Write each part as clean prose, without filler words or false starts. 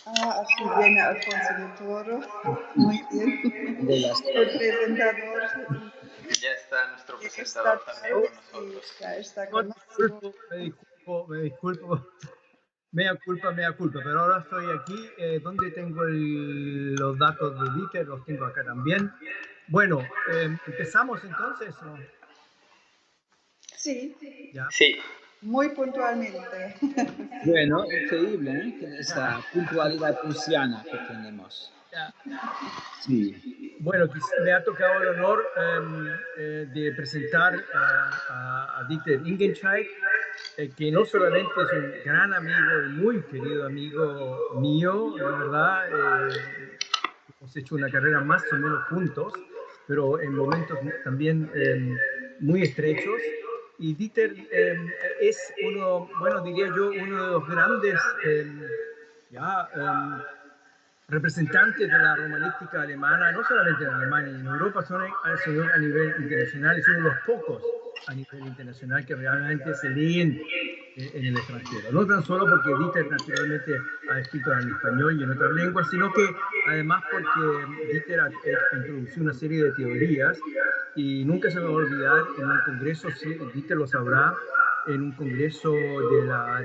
Aquí viene Alfonso de Toro. Muy bien. El presentador. Ya está nuestro presentador también con nosotros. Sí, ya está con nosotros. Me disculpo. Mea culpa, pero ahora estoy aquí donde tengo los datos de Dieter, los tengo acá también. Bueno, ¿empezamos entonces? ¿O? Sí. ¿Ya? Sí. Muy puntualmente. Bueno, increíble, ¿eh? Esa puntualidad prusiana que tenemos. Ya. Sí. Bueno, me ha tocado el honor de presentar a Dieter Ingenscheid, que no solamente es un gran amigo y muy querido amigo mío, la verdad, hemos hecho una carrera más o menos juntos, pero en momentos también muy estrechos. Y Dieter es uno, bueno, diría yo, uno de los grandes representantes de la romanística alemana, no solamente en Alemania y en Europa, sino a nivel internacional. Es uno de los pocos a nivel internacional que realmente se leen en el extranjero. No tan solo porque Dieter naturalmente ha escrito en español y en otras lenguas, sino que además porque Dieter ha introducido una serie de teorías y nunca se me va a olvidar en un congreso, Dieter lo sabrá, en un congreso de la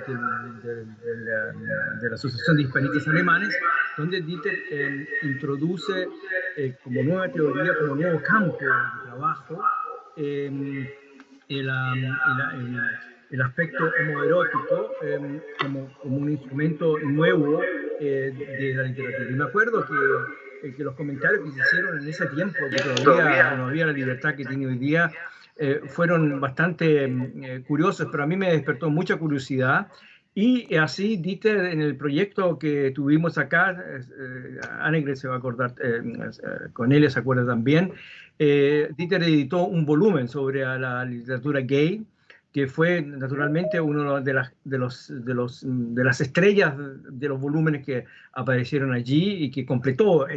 Asociación de Hispanistas Alemanes, donde Dieter introduce como nueva teoría, como nuevo campo de trabajo, el aspecto homoerótico como un instrumento nuevo de la literatura. Y me acuerdo que los comentarios que se hicieron en ese tiempo, que todavía no había la libertad que tiene hoy día, fueron bastante curiosos, pero a mí me despertó mucha curiosidad. Y así, Dieter, en el proyecto que tuvimos acá, Annegret se va a acordar, Cornelia se acuerda también, Dieter editó un volumen sobre la literatura gay, que fue naturalmente uno de las estrellas de los volúmenes que aparecieron allí y que completó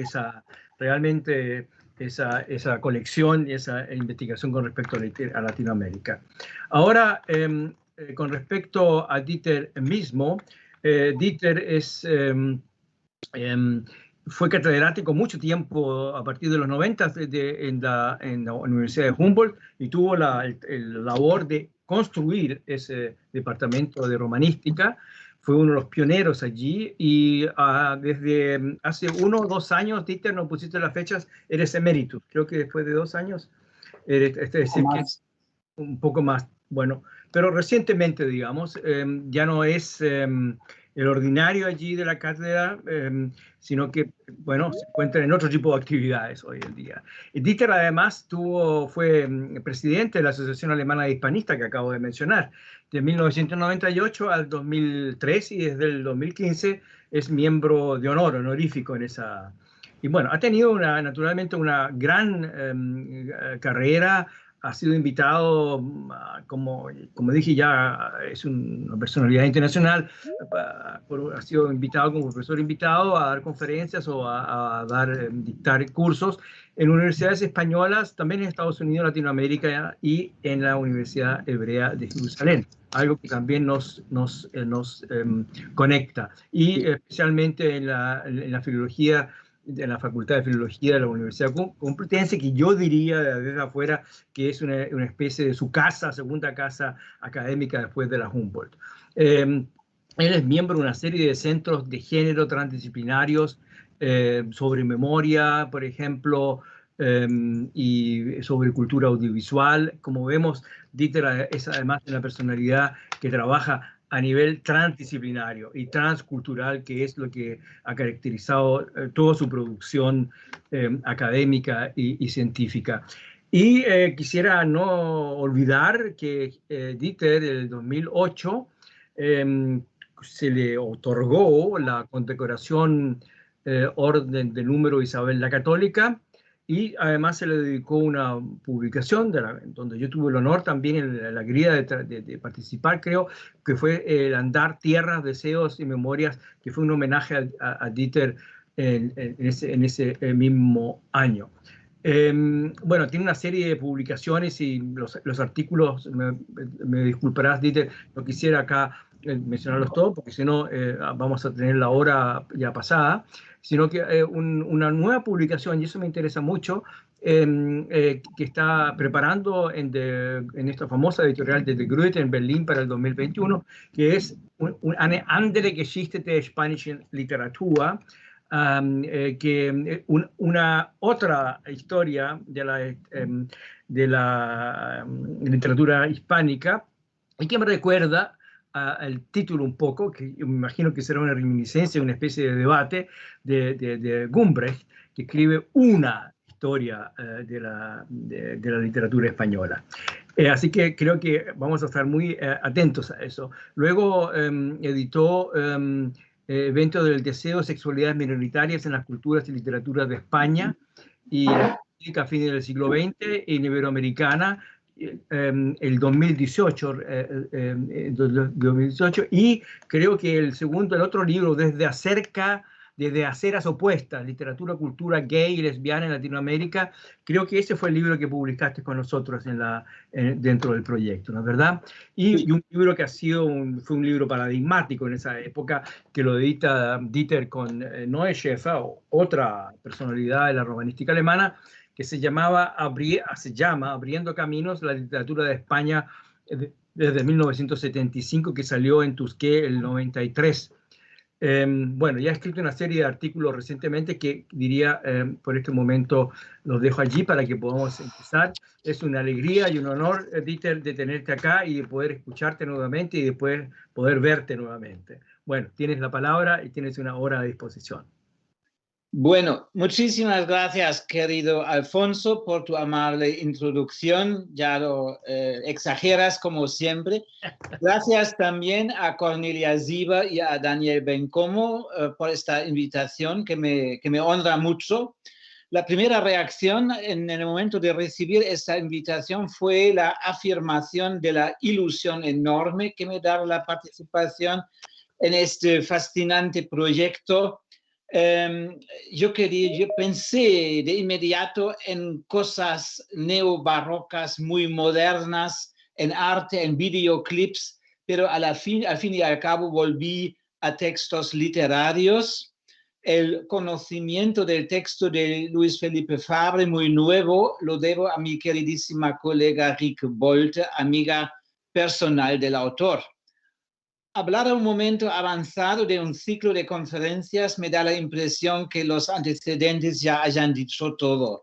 realmente esa colección y esa investigación con respecto a Latinoamérica. Ahora, con respecto a Dieter mismo, Dieter fue catedrático mucho tiempo, a partir de los 90 en la Universidad de Humboldt, y tuvo la labor de construir ese departamento de romanística. Fue uno de los pioneros allí, y desde hace 1 o 2 años, Dieter, no pusiste las fechas, eres emeritus. Creo que después de 2 años, es decir, que un poco más, bueno, pero recientemente, digamos, ya no es el ordinario allí de la cátedra, sino que, bueno, se encuentra en otro tipo de actividades hoy en día. Y Dieter además fue presidente de la Asociación Alemana de Hispanistas que acabo de mencionar, de 1998 al 2003, y desde el 2015 es miembro de honor, honorífico en esa. Y bueno, ha tenido naturalmente una gran carrera. Ha sido invitado, como dije ya, es una personalidad internacional, ha sido invitado como profesor invitado a dar conferencias o a dictar cursos en universidades españolas, también en Estados Unidos, Latinoamérica y en la Universidad Hebrea de Jerusalén, algo que también nos conecta, y especialmente en la filología, de la Facultad de Filología de la Universidad Complutense, que yo diría desde afuera que es una especie de su casa, segunda casa académica después de la Humboldt. Él es miembro de una serie de centros de género transdisciplinarios sobre memoria, por ejemplo, y sobre cultura audiovisual. Como vemos, Dieter es además una personalidad que trabaja a nivel transdisciplinario y transcultural, que es lo que ha caracterizado toda su producción académica y científica. Y quisiera no olvidar que Dieter, en el 2008, se le otorgó la condecoración Orden del Número Isabel la Católica, y además se le dedicó una publicación donde yo tuve el honor también, en la alegría de participar, creo, que fue El Andar, Tierras, Deseos y Memorias, que fue un homenaje a Dieter en ese mismo año. Bueno, tiene una serie de publicaciones y los artículos, me disculparás, Dieter, no quisiera acá mencionarlos todos, porque si no vamos a tener la hora ya pasada, sino que una nueva publicación, y eso me interesa mucho, que está preparando en esta famosa editorial de Goethe en Berlín para el 2021, que es eine andere Geschichte der spanischen Literatur, una otra historia de la literatura hispánica, y que me recuerda el título un poco, que me imagino que será una reminiscencia, una especie de debate de Gumbrecht, que escribe una historia de la literatura española. Así que creo que vamos a estar muy atentos a eso. Luego editó Evento del Deseo, Sexualidades Minoritarias en las Culturas y Literaturas de España y la política a fines del siglo XX en Iberoamericana, el 2018, y creo que el otro libro, Desde Aceras Opuestas, Literatura, Cultura Gay y Lesbiana en Latinoamérica, creo que ese fue el libro que publicaste con nosotros dentro del proyecto, ¿no es verdad? Y un libro que fue un libro paradigmático en esa época, que lo edita Dieter con Noé Schäfer, otra personalidad de la romanística alemana, que se llama Abriendo Caminos, la literatura de España desde 1975, que salió en Tusqué el 93. Bueno, ya he escrito una serie de artículos recientemente que diría, por este momento los dejo allí para que podamos empezar. Es una alegría y un honor, Dieter, de tenerte acá y de poder escucharte nuevamente y después poder verte nuevamente. Bueno, tienes la palabra y tienes una hora a disposición. Bueno, muchísimas gracias, querido Alfonso, por tu amable introducción. Ya lo exageras como siempre. Gracias también a Cornelia Ziva y a Daniel Bencomo por esta invitación que me honra mucho. La primera reacción en el momento de recibir esta invitación fue la afirmación de la ilusión enorme que me da la participación en este fascinante proyecto. Yo pensé de inmediato en cosas neobarrocas muy modernas, en arte, en videoclips, pero al fin y al cabo volví a textos literarios. El conocimiento del texto de Luis Felipe Fabre, muy nuevo, lo debo a mi queridísima colega Rick Bolte, amiga personal del autor. Hablar a un momento avanzado de un ciclo de conferencias me da la impresión que los antecedentes ya hayan dicho todo.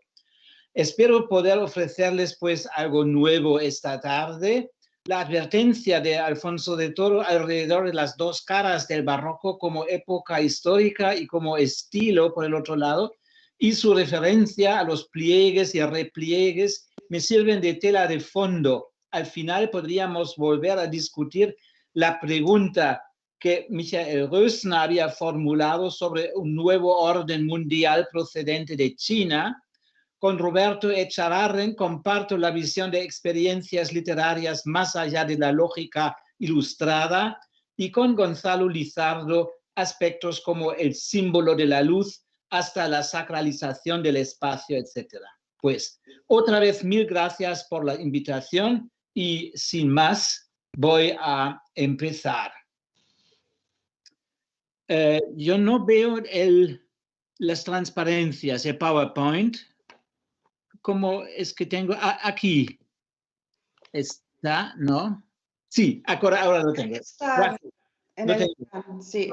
Espero poder ofrecerles pues algo nuevo esta tarde. La advertencia de Alfonso de Toro alrededor de las dos caras del barroco como época histórica y como estilo por el otro lado, y su referencia a los pliegues y repliegues me sirven de tela de fondo. Al final podríamos volver a discutir la pregunta que Michael Rösner había formulado sobre un nuevo orden mundial procedente de China. Con Roberto Echavarren comparto la visión de experiencias literarias más allá de la lógica ilustrada, y con Gonzalo Lizardo aspectos como el símbolo de la luz hasta la sacralización del espacio, etc. Pues otra vez mil gracias por la invitación y sin más voy a empezar. Yo no veo las transparencias de PowerPoint. ¿Cómo es que tengo? Aquí está, ¿no? Sí, ahora lo tengo. Está en el plan, sí.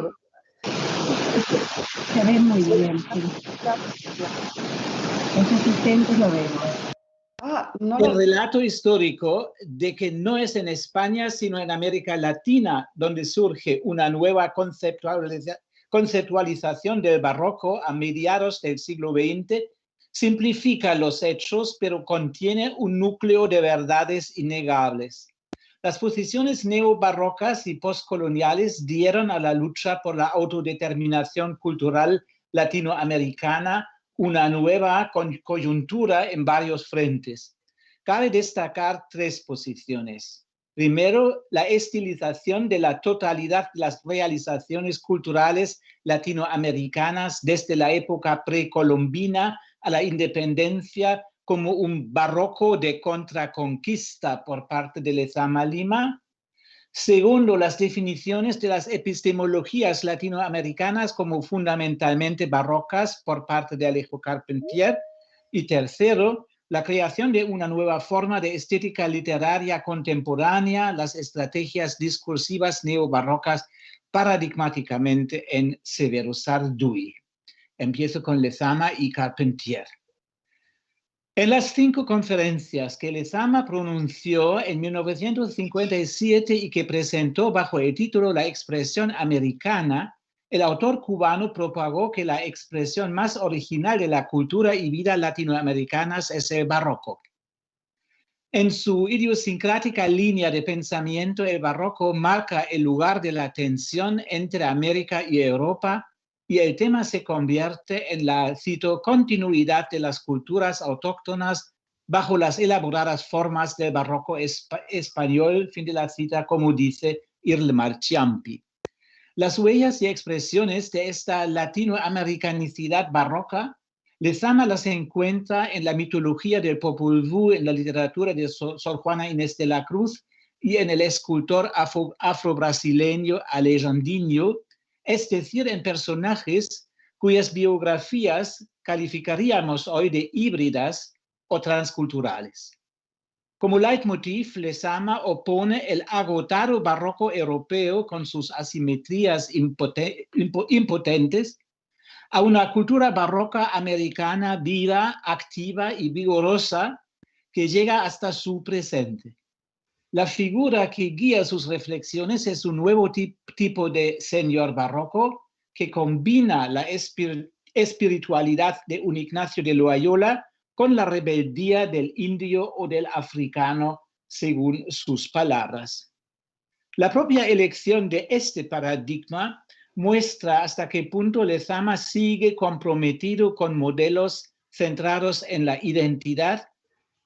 Se ve muy bien, sí. Los asistentes lo ven. El relato histórico de que no es en España, sino en América Latina, donde surge una nueva conceptualización del barroco a mediados del siglo XX, simplifica los hechos, pero contiene un núcleo de verdades innegables. Las posiciones neobarrocas y postcoloniales dieron a la lucha por la autodeterminación cultural latinoamericana una nueva coyuntura en varios frentes. Cabe destacar tres posiciones. Primero, la estilización de la totalidad de las realizaciones culturales latinoamericanas desde la época precolombina a la independencia como un barroco de contraconquista por parte de Lezama Lima. Segundo, las definiciones de las epistemologías latinoamericanas como fundamentalmente barrocas por parte de Alejo Carpentier. Y tercero, la creación de una nueva forma de estética literaria contemporánea, las estrategias discursivas neobarrocas paradigmáticamente en Severo Sarduy. Empiezo con Lezama y Carpentier. En las 5 conferencias que Lezama pronunció en 1957 y que presentó bajo el título La expresión americana, el autor cubano propagó que la expresión más original de la cultura y vida latinoamericanas es el barroco. En su idiosincrática línea de pensamiento, el barroco marca el lugar de la tensión entre América y Europa, y el tema se convierte en la, cito, continuidad de las culturas autóctonas bajo las elaboradas formas del barroco español, fin de la cita, como dice Irmar Ciampi. Las huellas y expresiones de esta latinoamericanicidad barroca, Lezama las encuentra en la mitología del Popol Vuh, en la literatura de Sor Juana Inés de la Cruz y en el escultor afro-brasileño Alejandrinho, es decir, en personajes cuyas biografías calificaríamos hoy de híbridas o transculturales. Como leitmotiv, Lezama opone el agotado barroco europeo con sus asimetrías impotentes a una cultura barroca americana viva, activa y vigorosa que llega hasta su presente. La figura que guía sus reflexiones es un nuevo tipo de señor barroco que combina la espiritualidad de un Ignacio de Loyola con la rebeldía del indio o del africano, según sus palabras. La propia elección de este paradigma muestra hasta qué punto Lezama sigue comprometido con modelos centrados en la identidad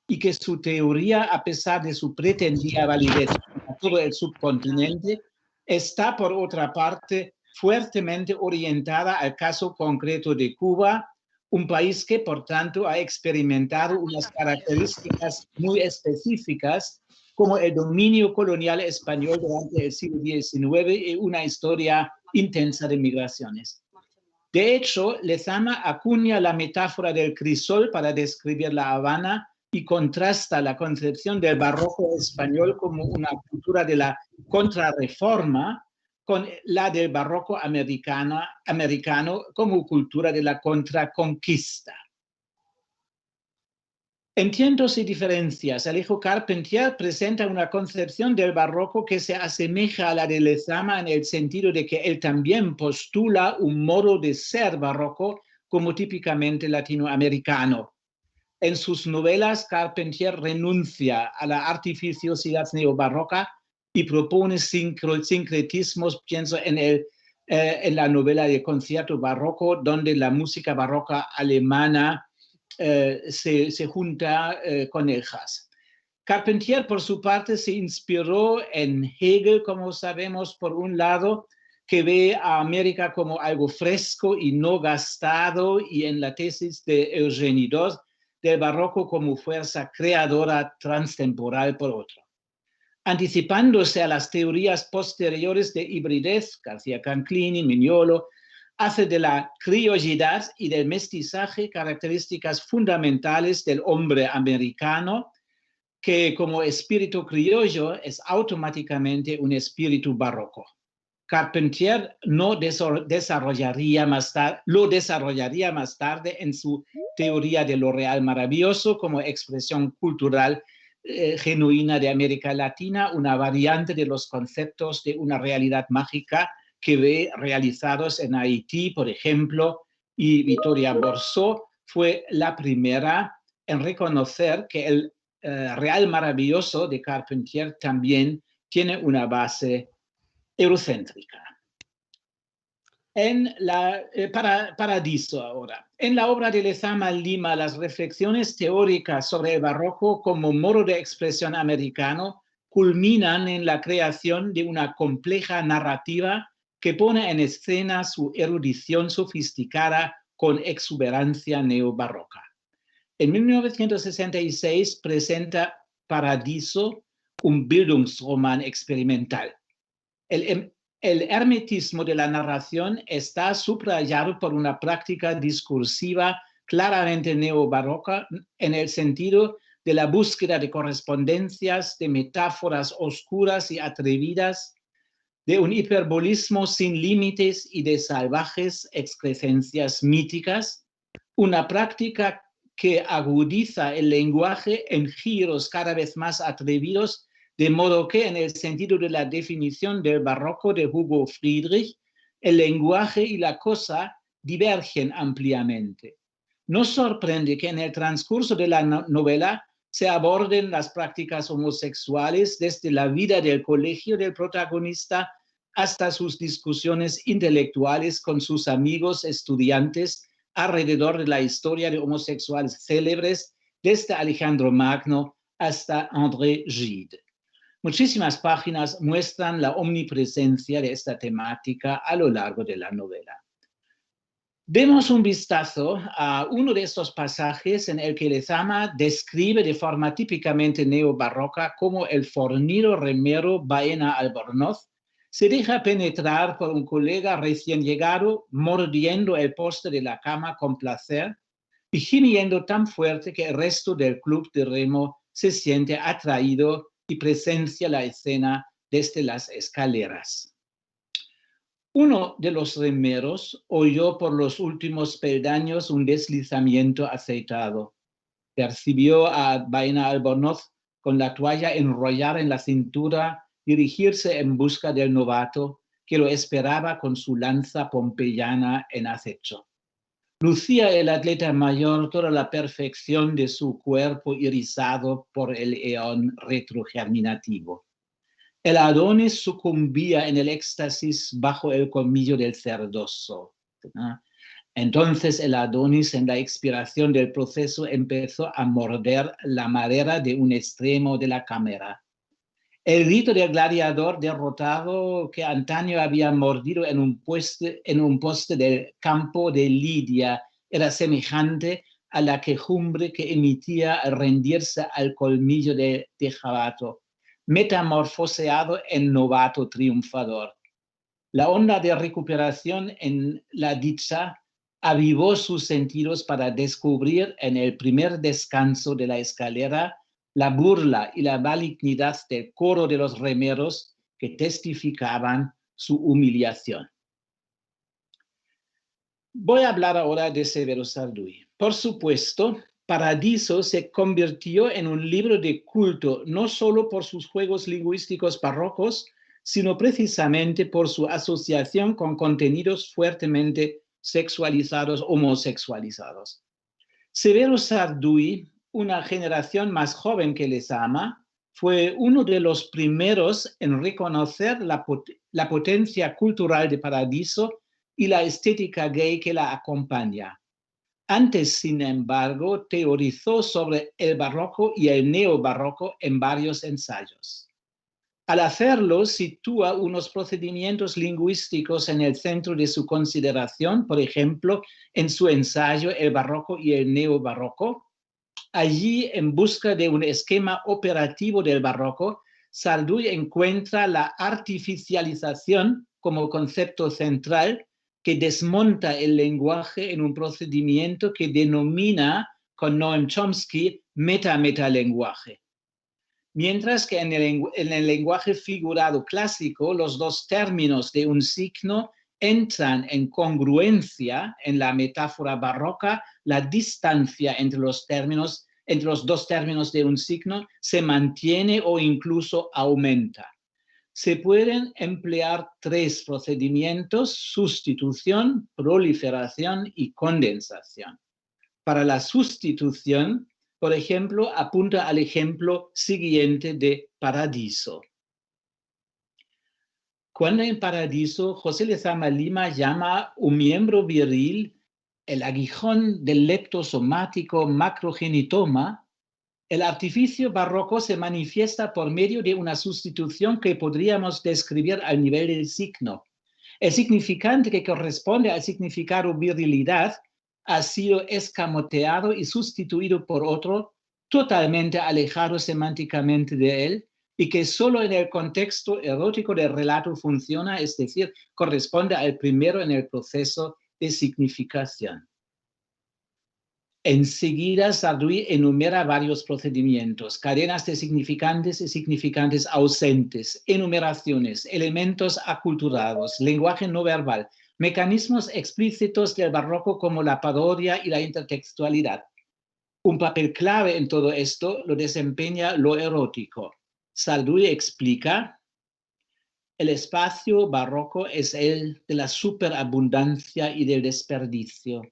y que su teoría, a pesar de su pretendida validez a todo el subcontinente, está, por otra parte, fuertemente orientada al caso concreto de Cuba, un país que, por tanto, ha experimentado unas características muy específicas, como el dominio colonial español durante el siglo XIX y una historia intensa de migraciones. De hecho, Lezama acuña la metáfora del crisol para describir La Habana y contrasta la concepción del barroco español como una cultura de la contrarreforma con la del barroco americano como cultura de la contraconquista. En Tientos y diferencias, Alejo Carpentier presenta una concepción del barroco que se asemeja a la de Lezama en el sentido de que él también postula un modo de ser barroco como típicamente latinoamericano. En sus novelas, Carpentier renuncia a la artificiosidad neobarroca y propone sincretismos, pienso en la novela de Concierto Barroco, donde la música barroca alemana se junta con el jazz. Carpentier, por su parte, se inspiró en Hegel, como sabemos, por un lado, que ve a América como algo fresco y no gastado, y en la tesis de Eugénie Dod, del barroco como fuerza creadora transtemporal por otro. Anticipándose a las teorías posteriores de hibridez, García Canclini, Mignolo, hace de la criollidad y del mestizaje características fundamentales del hombre americano, que como espíritu criollo es automáticamente un espíritu barroco. Carpentier lo desarrollaría más tarde en su teoría de lo real maravilloso como expresión cultural genuina de América Latina, una variante de los conceptos de una realidad mágica que ve realizados en Haití, por ejemplo, y Victoria Borsó fue la primera en reconocer que el real maravilloso de Carpentier también tiene una base eurocéntrica. En la Paradiso ahora. En la obra de Lezama Lima, las reflexiones teóricas sobre el barroco como modo de expresión americano culminan en la creación de una compleja narrativa que pone en escena su erudición sofisticada con exuberancia neobarroca. En 1966 presenta Paradiso, un Bildungsroman experimental. El hermetismo de la narración está subrayado por una práctica discursiva claramente neobarroca en el sentido de la búsqueda de correspondencias, de metáforas oscuras y atrevidas, de un hiperbolismo sin límites y de salvajes excrescencias míticas, una práctica que agudiza el lenguaje en giros cada vez más atrevidos, de modo que en el sentido de la definición del barroco de Hugo Friedrich, el lenguaje y la cosa divergen ampliamente. No sorprende que en el transcurso de la novela se aborden las prácticas homosexuales desde la vida del colegio del protagonista hasta sus discusiones intelectuales con sus amigos estudiantes alrededor de la historia de homosexuales célebres, desde Alejandro Magno hasta André Gide. Muchísimas páginas muestran la omnipresencia de esta temática a lo largo de la novela. Demos un vistazo a uno de estos pasajes en el que Lezama describe de forma típicamente neobarroca cómo el fornido remero Baena Albornoz se deja penetrar por un colega recién llegado, mordiendo el poste de la cama con placer y gimiendo tan fuerte que el resto del club de remo se siente atraído y presencia la escena desde las escaleras. Uno de los remeros oyó por los últimos peldaños un deslizamiento aceitado. Percibió a Baena Albornoz con la toalla enrollada en la cintura dirigirse en busca del novato que lo esperaba con su lanza pompeyana en acecho. Lucía el atleta mayor toda la perfección de su cuerpo irisado por el eón retrogerminativo. El Adonis sucumbía en el éxtasis bajo el colmillo del cerdoso. Entonces el Adonis, en la expiración del proceso, empezó a morder la madera de un extremo de la cámara. El grito del gladiador derrotado que antaño había mordido en un poste del campo de Lidia era semejante a la quejumbre que emitía al rendirse al colmillo de Jabato, metamorfoseado en novato triunfador. La onda de recuperación en la dicha avivó sus sentidos para descubrir en el primer descanso de la escalera la burla y la malignidad del coro de los remeros que testificaban su humillación. Voy a hablar ahora de Severo Sarduy. Por supuesto, Paradiso se convirtió en un libro de culto no solo por sus juegos lingüísticos barrocos, sino precisamente por su asociación con contenidos fuertemente sexualizados, homosexualizados. Severo Sarduy, una generación más joven que Lezama, fue uno de los primeros en reconocer la potencia cultural de Paradiso y la estética gay que la acompaña. Antes, sin embargo, teorizó sobre el barroco y el neobarroco en varios ensayos. Al hacerlo, sitúa unos procedimientos lingüísticos en el centro de su consideración, por ejemplo, en su ensayo El barroco y el neobarroco. Allí, en busca de un esquema operativo del barroco, Sarduy encuentra la artificialización como concepto central que desmonta el lenguaje en un procedimiento que denomina, con Noam Chomsky, meta-metalenguaje. Mientras que en el lenguaje figurado clásico, los dos términos de un signo entran en congruencia en la metáfora barroca, la distancia entre los dos términos de un signo se mantiene o incluso aumenta. Se pueden emplear tres procedimientos: sustitución, proliferación y condensación. Para la sustitución, por ejemplo, apunta al ejemplo siguiente de Paradiso. Cuando en Paradiso José Lezama Lima llama un miembro viril el aguijón del leptosomático macrogenitoma, el artificio barroco se manifiesta por medio de una sustitución que podríamos describir al nivel del signo. El significante que corresponde al significado virilidad ha sido escamoteado y sustituido por otro totalmente alejado semánticamente de él y que solo en el contexto erótico del relato funciona, es decir, corresponde al primero en el proceso de significación. Enseguida, Sarduy enumera varios procedimientos, cadenas de significantes y significantes ausentes, enumeraciones, elementos aculturados, lenguaje no verbal, mecanismos explícitos del barroco como la parodia y la intertextualidad. Un papel clave en todo esto lo desempeña lo erótico. Sarduy explica: el espacio barroco es el de la superabundancia y del desperdicio.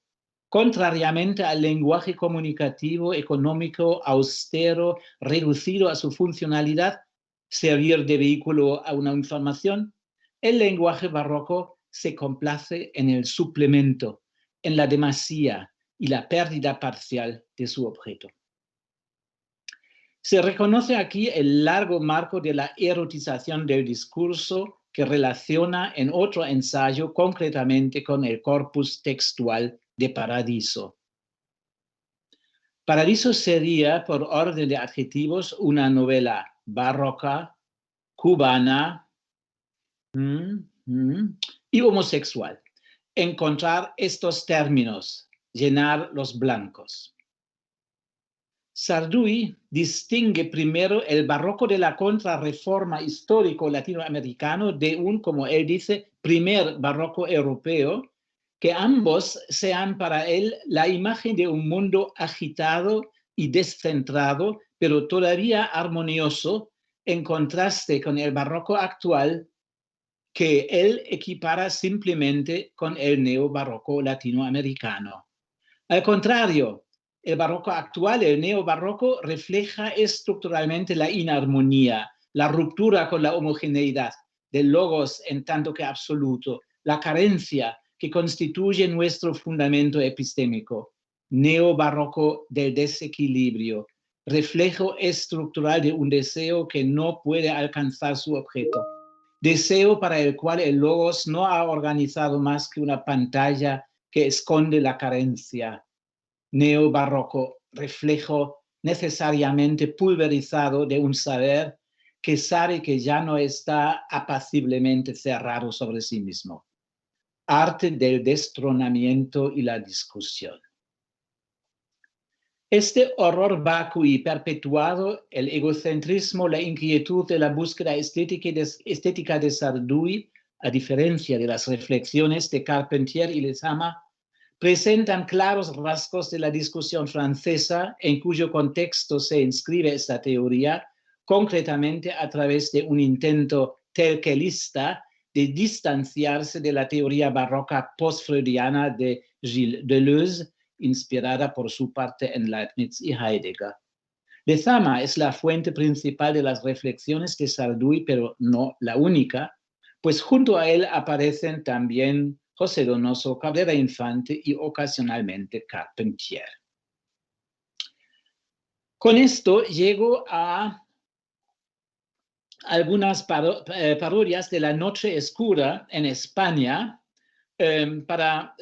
Contrariamente al lenguaje comunicativo, económico, austero, reducido a su funcionalidad, servir de vehículo a una información, el lenguaje barroco se complace en el suplemento, en la demasía y la pérdida parcial de su objeto. Se reconoce aquí el largo marco de la erotización del discurso que relaciona en otro ensayo concretamente con el corpus textual de Paradiso. Paradiso sería, por orden de adjetivos, una novela barroca, cubana y homosexual. Encontrar estos términos, llenar los blancos. Sarduy distingue primero el barroco de la contrarreforma histórico latinoamericano de un, como él dice, primer barroco europeo, que ambos sean para él la imagen de un mundo agitado y descentrado, pero todavía armonioso, en contraste con el barroco actual, que él equipara simplemente con el neobarroco latinoamericano. Al contrario, el barroco actual, el neobarroco, refleja estructuralmente la inarmonía, la ruptura con la homogeneidad del logos en tanto que absoluto, la carencia que constituye nuestro fundamento epistémico, neobarroco del desequilibrio, reflejo estructural de un deseo que no puede alcanzar su objeto, deseo para el cual el logos no ha organizado más que una pantalla que esconde la carencia. Neobarroco, reflejo necesariamente pulverizado de un saber que sabe que ya no está apaciblemente cerrado sobre sí mismo. Arte del destronamiento y la discusión. Este horror vacui perpetuado, el egocentrismo, la inquietud de la búsqueda estética de Sarduy, a diferencia de las reflexiones de Carpentier y Lezama, presentan claros rasgos de la discusión francesa en cuyo contexto se inscribe esta teoría, concretamente a través de un intento telquelista de distanciarse de la teoría barroca post-freudiana de Gilles Deleuze, inspirada por su parte en Leibniz y Heidegger. Lezama es la fuente principal de las reflexiones de Sarduy, pero no la única, pues junto a él aparecen también José Donoso, Cabrera Infante y ocasionalmente Carpentier. Con esto llego a algunas parodias de La Noche Oscura en España, para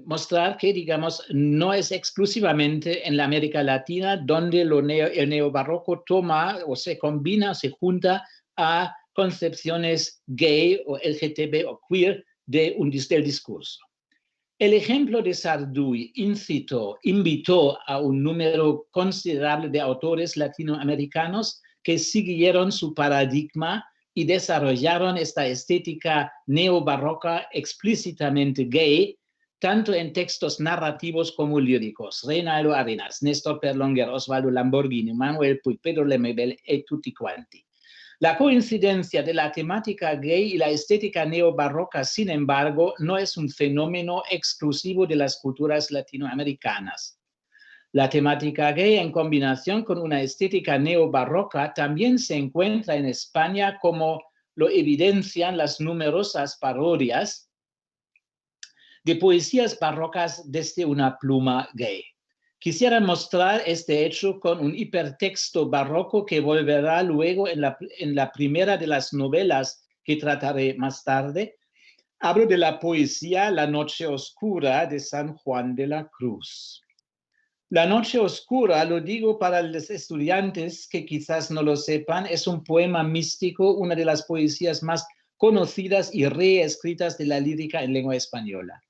mostrar que, digamos, no es exclusivamente en la América Latina donde el neobarroco toma o se combina, se junta a concepciones gay o LGTB o queer del discurso. El ejemplo de Sarduy invitó a un número considerable de autores latinoamericanos que siguieron su paradigma y desarrollaron esta estética neobarroca explícitamente gay, tanto en textos narrativos como líricos. Reinaldo Arenas, Néstor Perlonguer, Osvaldo Lamborghini, Manuel Puig, Pedro Lemebel y tutti quanti. La coincidencia de la temática gay y la estética neobarroca, sin embargo, no es un fenómeno exclusivo de las culturas latinoamericanas. La temática gay en combinación con una estética neobarroca también se encuentra en España, como lo evidencian las numerosas parodias de poesías barrocas desde una pluma gay. Quisiera mostrar este hecho con un hipertexto barroco que volverá luego en la primera de las novelas que trataré más tarde. Hablo de la poesía La Noche Oscura de San Juan de la Cruz. La noche oscura, lo digo para los estudiantes que quizás no lo sepan, es un poema místico, una de las poesías más conocidas y reescritas de la lírica en lengua española.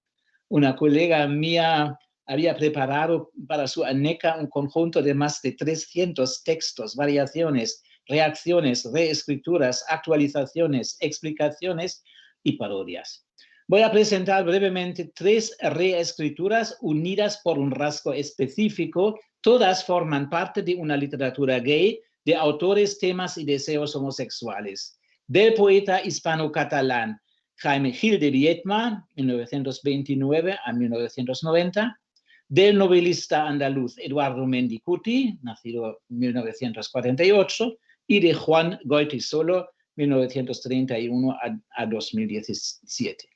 Una colega mía había preparado para su aneca un conjunto de más de 300 textos, variaciones, reacciones, reescrituras, actualizaciones, explicaciones y parodias. Voy a presentar brevemente 3 reescrituras unidas por un rasgo específico. Todas forman parte de una literatura gay de autores, temas y deseos homosexuales. Del poeta hispano-catalán Jaime Gil de Biedma, 1929 a 1990, del novelista andaluz Eduardo Mendicuti, nacido en 1948, y de Juan Goytisolo, 1931 a 2017.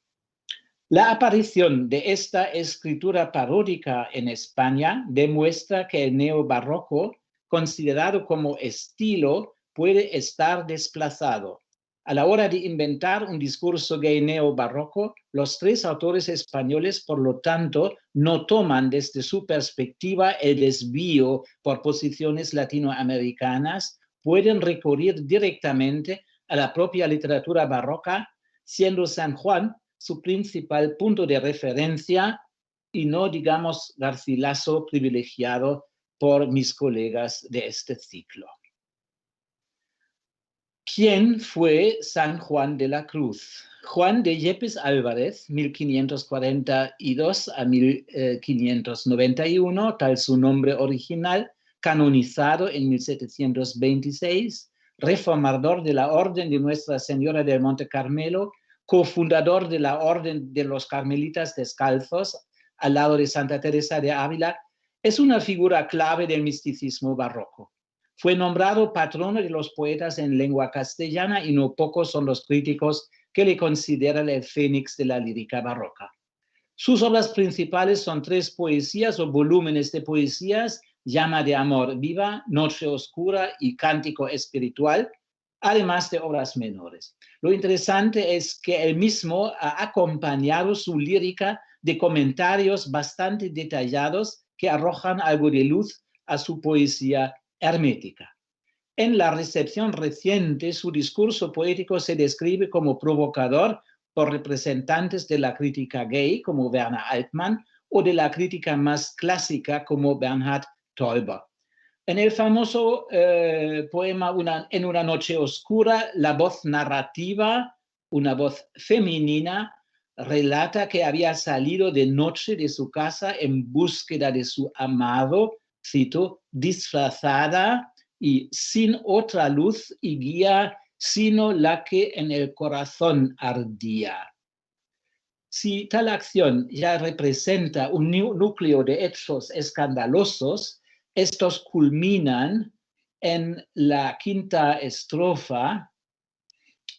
La aparición de esta escritura paródica en España demuestra que el neobarroco, considerado como estilo, puede estar desplazado. A la hora de inventar un discurso gay neobarroco, los 3 autores españoles, por lo tanto, no toman desde su perspectiva el desvío por posiciones latinoamericanas, pueden recurrir directamente a la propia literatura barroca, siendo San Juan su principal punto de referencia y no, digamos, Garcilaso privilegiado por mis colegas de este ciclo. ¿Quién fue San Juan de la Cruz? Juan de Yepes Álvarez, 1542 a 1591, tal su nombre original, canonizado en 1726, reformador de la Orden de Nuestra Señora del Monte Carmelo, cofundador de la Orden de los Carmelitas Descalzos, al lado de Santa Teresa de Ávila, es una figura clave del misticismo barroco. Fue nombrado patrono de los poetas en lengua castellana y no pocos son los críticos que le consideran el fénix de la lírica barroca. Sus obras principales son 3 poesías o volúmenes de poesías, Llama de amor viva, Noche oscura y Cántico espiritual, además de obras menores. Lo interesante es que él mismo ha acompañado su lírica de comentarios bastante detallados que arrojan algo de luz a su poesía hermética. En la recepción reciente, su discurso poético se describe como provocador por representantes de la crítica gay, como Werner Altmann, o de la crítica más clásica, como Bernhard Teuber. En el famoso poema En una noche oscura, la voz narrativa, una voz femenina, relata que había salido de noche de su casa en búsqueda de su amado, cito, disfrazada y sin otra luz y guía, sino la que en el corazón ardía. Si tal acción ya representa un núcleo de hechos escandalosos, estos culminan en la 5ª estrofa,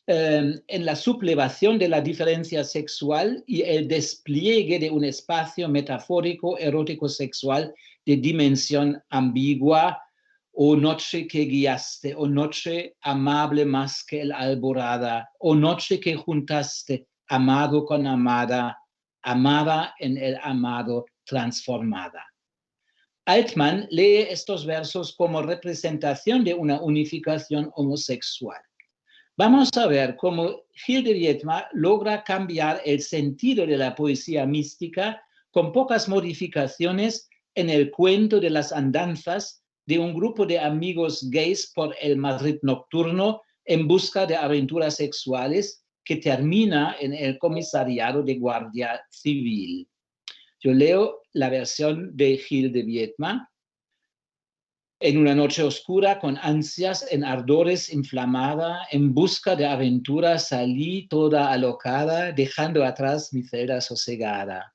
en la sublevación de la diferencia sexual y el despliegue de un espacio metafórico erótico sexual de dimensión ambigua, o noche que guiaste, o noche amable más que el alborada, o noche que juntaste amado con amada, amada en el amado transformada. Altmann lee estos versos como representación de una unificación homosexual. Vamos a ver cómo Gil de Biedma logra cambiar el sentido de la poesía mística con pocas modificaciones en el cuento de las andanzas de un grupo de amigos gays por el Madrid nocturno en busca de aventuras sexuales que termina en el comisariado de Guardia Civil. Yo leo la versión de Gil de Biedma. En una noche oscura, con ansias en ardores inflamada, en busca de aventura salí toda alocada, dejando atrás mi celda sosegada.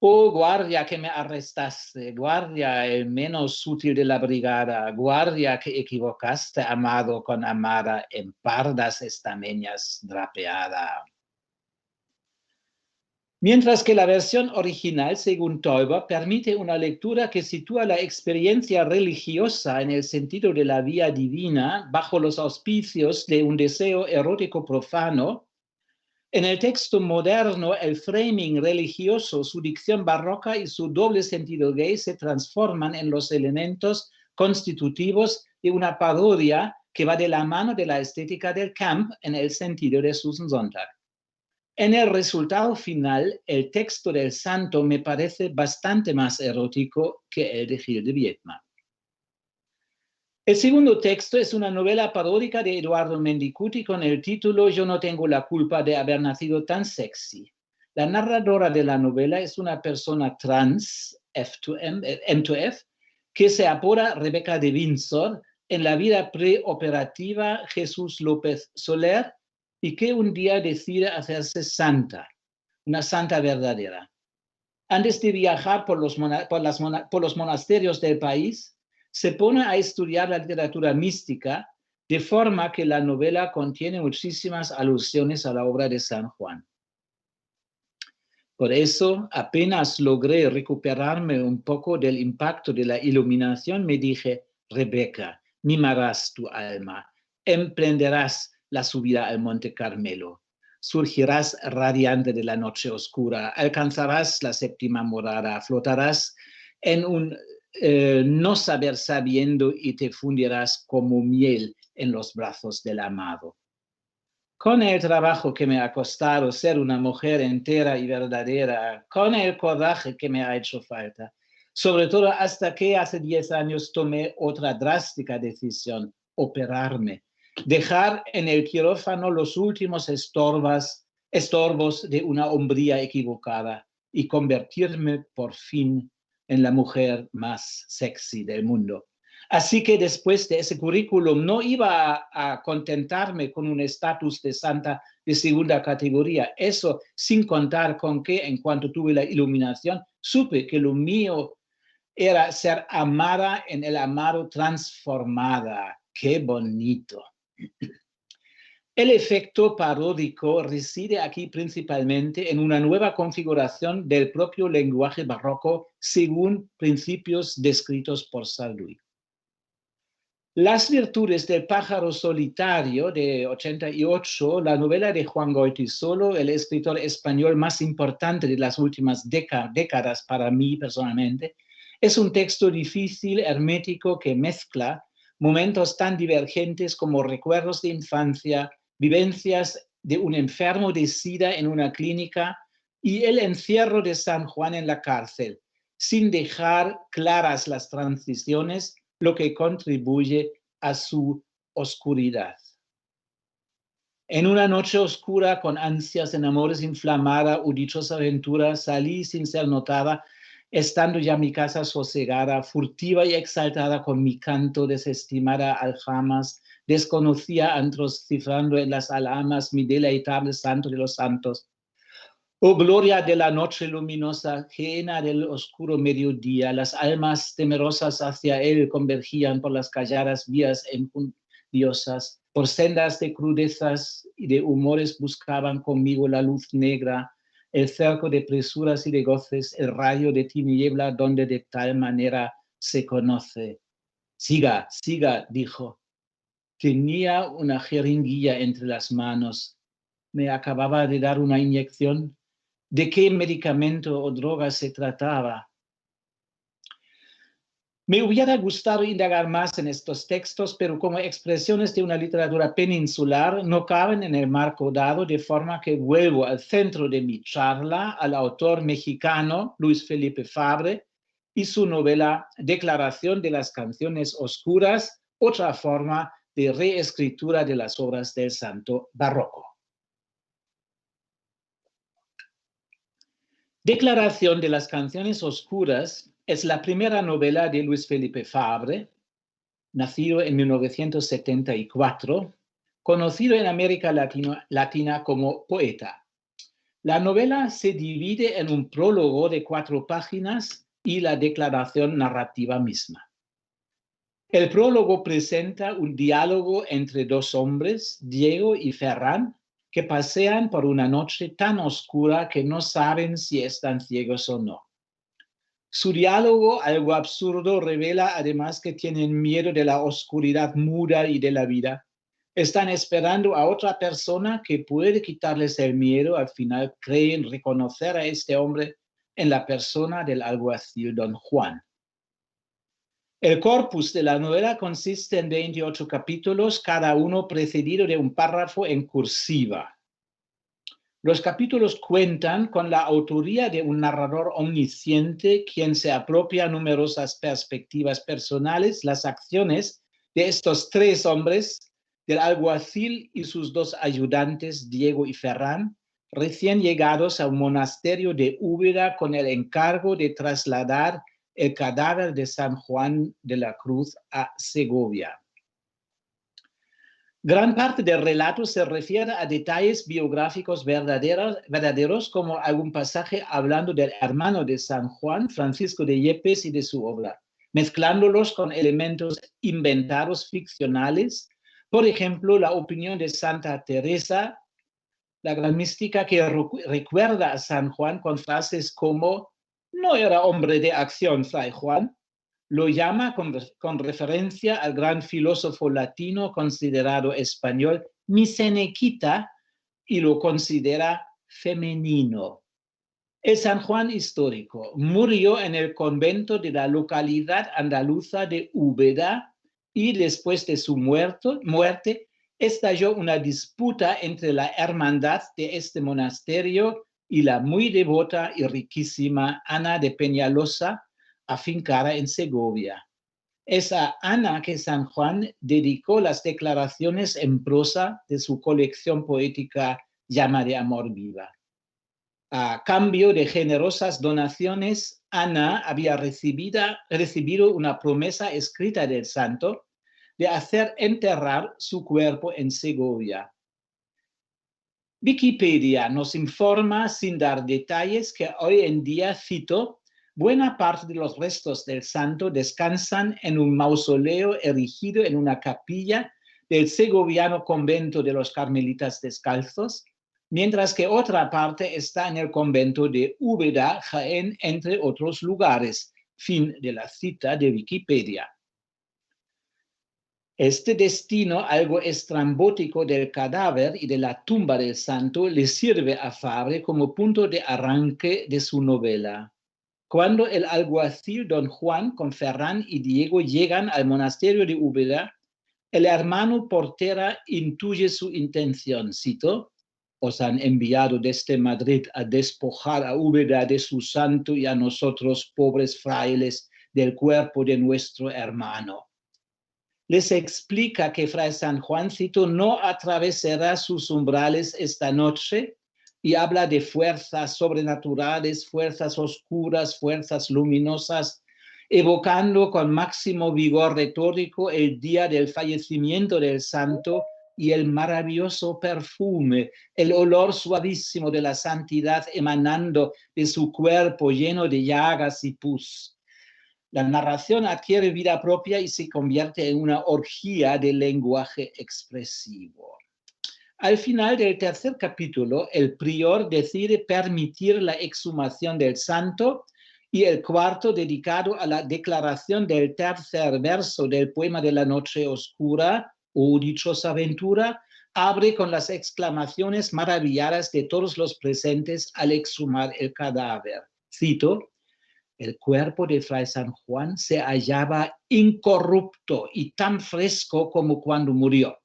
Oh, guardia que me arrestaste, guardia el menos sutil de la brigada, guardia que equivocaste amado con amada, en pardas estameñas drapeada. Mientras que la versión original, según Teuber, permite una lectura que sitúa la experiencia religiosa en el sentido de la vía divina bajo los auspicios de un deseo erótico profano, En el texto moderno, el framing religioso, su dicción barroca y su doble sentido gay se transforman en los elementos constitutivos de una parodia que va de la mano de la estética del camp en el sentido de Susan Sontag. En el resultado final, el texto del santo me parece bastante más erótico que el de Gil de Viedma. El segundo texto es una novela paródica de Eduardo Mendicuti con el título Yo no tengo la culpa de haber nacido tan sexy. La narradora de la novela es una persona trans, M2F, que se apoda Rebeca de Windsor, en la vida preoperativa Jesús López Soler, y que un día decide hacerse santa, una santa verdadera. Antes de viajar por los monasterios del país, se pone a estudiar la literatura mística, de forma que la novela contiene muchísimas alusiones a la obra de San Juan. Por eso, apenas logré recuperarme un poco del impacto de la iluminación, me dije, Rebeca, mimarás tu alma, emprenderás la subida al Monte Carmelo, surgirás radiante de la noche oscura, alcanzarás la séptima morada, flotarás en un no saber sabiendo y te fundirás como miel en los brazos del amado. Con el trabajo que me ha costado ser una mujer entera y verdadera, con el coraje que me ha hecho falta, sobre todo hasta que hace 10 años tomé otra drástica decisión, operarme, dejar en el quirófano los últimos estorbos de una hombría equivocada y convertirme por fin en la mujer más sexy del mundo. Así que después de ese currículum no iba a contentarme con un estatus de santa de segunda categoría. Eso sin contar con que en cuanto tuve la iluminación, supe que lo mío era ser amada en el amado transformada. ¡Qué bonito! El efecto paródico reside aquí principalmente en una nueva configuración del propio lenguaje barroco según principios descritos por Sarduy. Las virtudes del pájaro solitario de 88, la novela de Juan Goytisolo, el escritor español más importante de las últimas décadas para mí personalmente, es un texto difícil, hermético, que mezcla momentos tan divergentes como recuerdos de infancia, vivencias de un enfermo de SIDA en una clínica y el encierro de San Juan en la cárcel, sin dejar claras las transiciones, lo que contribuye a su oscuridad. En una noche oscura, con ansias en amores inflamada o dichosa aventura, salí sin ser notada, estando ya mi casa sosegada, furtiva y exaltada con mi canto, desestimada aljamas, desconocía antros cifrando en las alhamas mi deleitable santo de los santos. Oh gloria de la noche luminosa, llena del oscuro mediodía, las almas temerosas hacia él convergían por las calladas vías enjundiosas, por sendas de crudezas y de humores buscaban conmigo la luz negra, el cerco de presuras y de goces, el rayo de tiniebla donde de tal manera se conoce. Siga, siga, dijo. Tenía una jeringuilla entre las manos. Me acababa de dar una inyección. ¿De qué medicamento o droga se trataba? Me hubiera gustado indagar más en estos textos, pero como expresiones de una literatura peninsular no caben en el marco dado, de forma que vuelvo al centro de mi charla, al autor mexicano Luis Felipe Fabre y su novela Declaración de las Canciones Oscuras, otra forma de reescritura de las obras del santo barroco. Declaración de las Canciones Oscuras es la primera novela de Luis Felipe Fabre, nacido en 1974, conocido en América Latina como poeta. La novela se divide en un prólogo de 4 páginas y la declaración narrativa misma. El prólogo presenta un diálogo entre 2 hombres, Diego y Ferran, que pasean por una noche tan oscura que no saben si están ciegos o no. Su diálogo, algo absurdo, revela además que tienen miedo de la oscuridad muda y de la vida, Están esperando a otra persona que puede quitarles el miedo. Al final creen reconocer a este hombre en la persona del alguacil Don Juan. El corpus de la novela consiste en 28 capítulos, cada uno precedido de un párrafo en cursiva. Los capítulos cuentan con la autoría de un narrador omnisciente quien se apropia numerosas perspectivas personales, las acciones de estos tres hombres, del alguacil y sus dos ayudantes, Diego y Ferran, recién llegados a un monasterio de Úbeda con el encargo de trasladar el cadáver de San Juan de la Cruz a Segovia. Gran parte del relato se refiere a detalles biográficos verdaderos, como algún pasaje hablando del hermano de San Juan, Francisco de Yepes, y de su obra, mezclándolos con elementos inventados ficcionales. Por ejemplo, la opinión de Santa Teresa, la gran mística, que recuerda a San Juan con frases como «No era hombre de acción, Fray Juan». Lo llama con referencia al gran filósofo latino considerado español Misenequita y lo considera femenino. El San Juan histórico murió en el convento de la localidad andaluza de Úbeda y después de su muerte estalló una disputa entre la hermandad de este monasterio y la muy devota y riquísima Ana de Peñalosa, afincada en Segovia. Es a Ana que San Juan dedicó las declaraciones en prosa de su colección poética Llama de Amor Viva. A cambio de generosas donaciones, Ana había recibido una promesa escrita del santo de hacer enterrar su cuerpo en Segovia. Wikipedia nos informa, sin dar detalles, que hoy en día, cito, buena parte de los restos del santo descansan en un mausoleo erigido en una capilla del segoviano convento de los Carmelitas Descalzos, mientras que otra parte está en el convento de Úbeda, Jaén, entre otros lugares. Fin de la cita de Wikipedia. Este destino, algo estrambótico del cadáver y de la tumba del santo, le sirve a Fabre como punto de arranque de su novela. Cuando el alguacil Don Juan con Ferran y Diego llegan al monasterio de Úbeda, el hermano Portera intuye su intención, cito, «Os han enviado desde Madrid a despojar a Úbeda de su santo y a nosotros, pobres frailes, del cuerpo de nuestro hermano». Les explica que Fray San Juancito no atravesará sus umbrales esta noche y habla de fuerzas sobrenaturales, fuerzas oscuras, fuerzas luminosas, evocando con máximo vigor retórico el día del fallecimiento del santo y el maravilloso perfume, el olor suavísimo de la santidad emanando de su cuerpo lleno de llagas y pus. La narración adquiere vida propia y se convierte en una orgía de lenguaje expresivo. Al final del tercer capítulo, el prior decide permitir la exhumación del santo y el cuarto, dedicado a la declaración del tercer verso del poema de la noche oscura, o dichosa aventura, abre con las exclamaciones maravilladas de todos los presentes al exhumar el cadáver. Cito, «El cuerpo de Fray San Juan se hallaba incorrupto y tan fresco como cuando murió.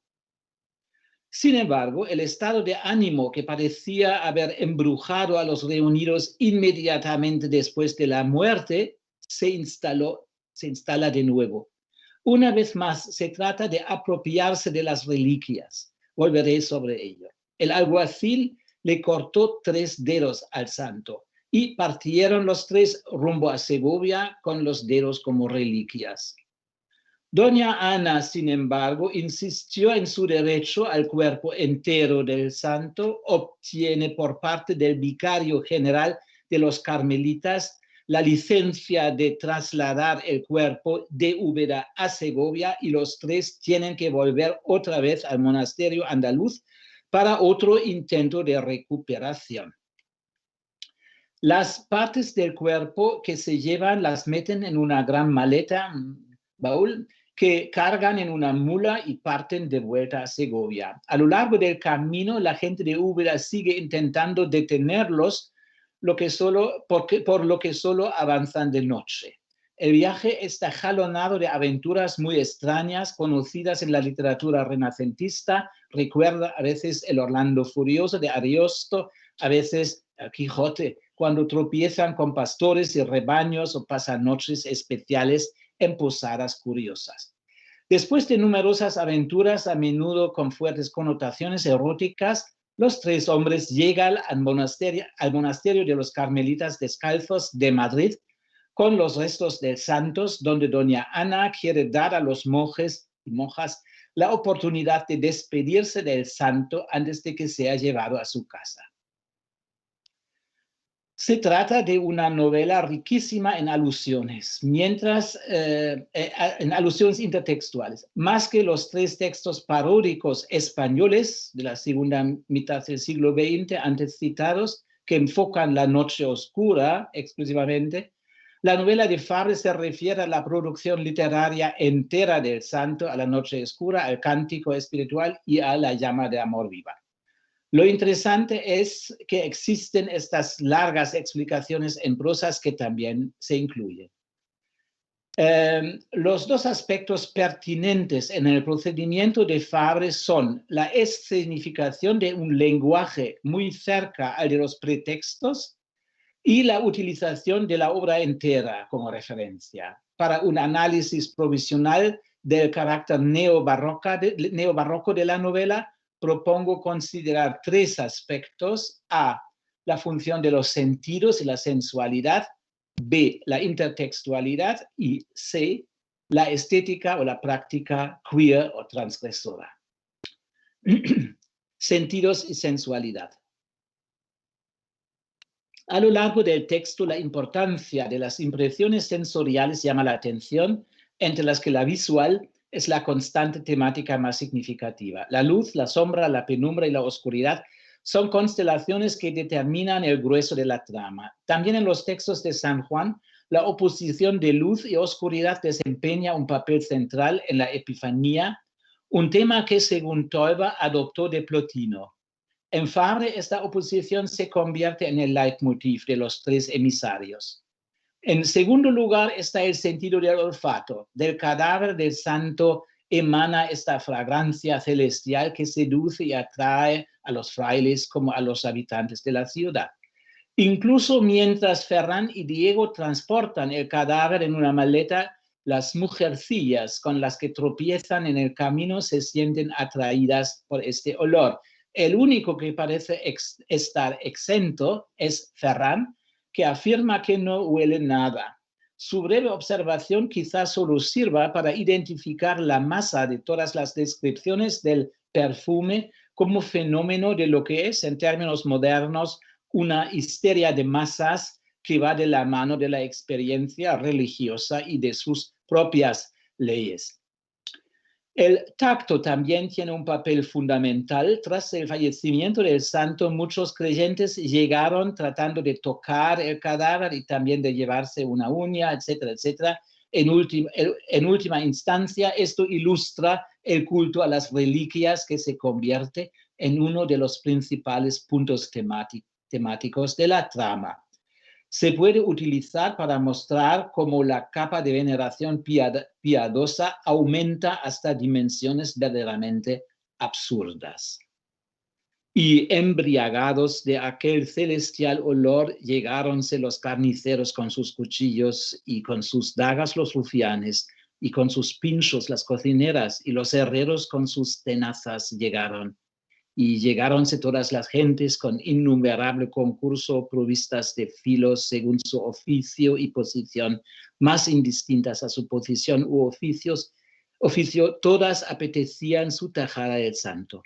Sin embargo, el estado de ánimo que parecía haber embrujado a los reunidos inmediatamente después de la muerte se instala de nuevo. Una vez más, se trata de apropiarse de las reliquias. Volveré sobre ello. El alguacil le cortó 3 dedos al santo y partieron los 3 rumbo a Segovia con los dedos como reliquias. Doña Ana, sin embargo, insistió en su derecho al cuerpo entero del santo, obtiene por parte del vicario general de los carmelitas la licencia de trasladar el cuerpo de Úbeda a Segovia y los 3 tienen que volver otra vez al monasterio andaluz para otro intento de recuperación. Las partes del cuerpo que se llevan las meten en una gran maleta, baúl, que cargan en una mula y parten de vuelta a Segovia. A lo largo del camino, la gente de Úbeda sigue intentando detenerlos, por lo que solo avanzan de noche. El viaje está jalonado de aventuras muy extrañas, conocidas en la literatura renacentista. Recuerda a veces el Orlando Furioso de Ariosto, a veces el Quijote, cuando tropiezan con pastores y rebaños o pasan noches especiales en posadas curiosas. Después de numerosas aventuras, a menudo con fuertes connotaciones eróticas, los tres hombres llegan al monasterio de los Carmelitas Descalzos de Madrid, con los restos de santos, donde doña Ana quiere dar a los monjes y monjas la oportunidad de despedirse del santo antes de que sea llevado a su casa. Se trata de una novela riquísima en alusiones, en alusiones intertextuales. Más que los tres textos paródicos españoles de la segunda mitad del siglo XX antes citados, que enfocan la noche oscura exclusivamente, la novela de Fabre se refiere a la producción literaria entera del santo, a la noche oscura, al cántico espiritual y a la llama de amor viva. Lo interesante es que existen estas largas explicaciones en prosas que también se incluyen. Los dos aspectos pertinentes en el procedimiento de Fabre son la escenificación de un lenguaje muy cerca al de los pretextos y la utilización de la obra entera como referencia para un análisis provisional del carácter neobarroco de la novela. Propongo considerar tres aspectos: A, la función de los sentidos y la sensualidad; B, la intertextualidad; y C, la estética o la práctica queer o transgresora. Sentidos y sensualidad. A lo largo del texto, la importancia de las impresiones sensoriales llama la atención, entre las que la visual es la constante temática más significativa. La luz, la sombra, la penumbra y la oscuridad son constelaciones que determinan el grueso de la trama. También en los textos de San Juan, la oposición de luz y oscuridad desempeña un papel central en la Epifanía, un tema que, según Tolba, adoptó de Plotino. En Fabre, esta oposición se convierte en el leitmotiv de los tres emisarios. En segundo lugar está el sentido del olfato. Del cadáver del santo emana esta fragancia celestial que seduce y atrae a los frailes como a los habitantes de la ciudad. Incluso mientras Ferran y Diego transportan el cadáver en una maleta, las mujercillas con las que tropiezan en el camino se sienten atraídas por este olor. El único que parece estar exento es Ferran, que afirma que no huele nada. Su breve observación quizás solo sirva para identificar la masa de todas las descripciones del perfume como fenómeno de lo que es, en términos modernos, una histeria de masas que va de la mano de la experiencia religiosa y de sus propias leyes. El tacto también tiene un papel fundamental. Tras el fallecimiento del santo, muchos creyentes llegaron tratando de tocar el cadáver y también de llevarse una uña, etcétera, etcétera. En última instancia, esto ilustra el culto a las reliquias, que se convierte en uno de los principales puntos temáticos de la trama. Se puede utilizar para mostrar cómo la capa de veneración piadosa aumenta hasta dimensiones verdaderamente absurdas. Y embriagados de aquel celestial olor, llegáronse los carniceros con sus cuchillos y con sus dagas los rufianes, y con sus pinchos las cocineras, y los herreros con sus tenazas llegaron. Y llegáronse todas las gentes con innumerable concurso, provistas de filos según su oficio y posición, más indistintas a su posición u oficio, todas apetecían su tajada del santo.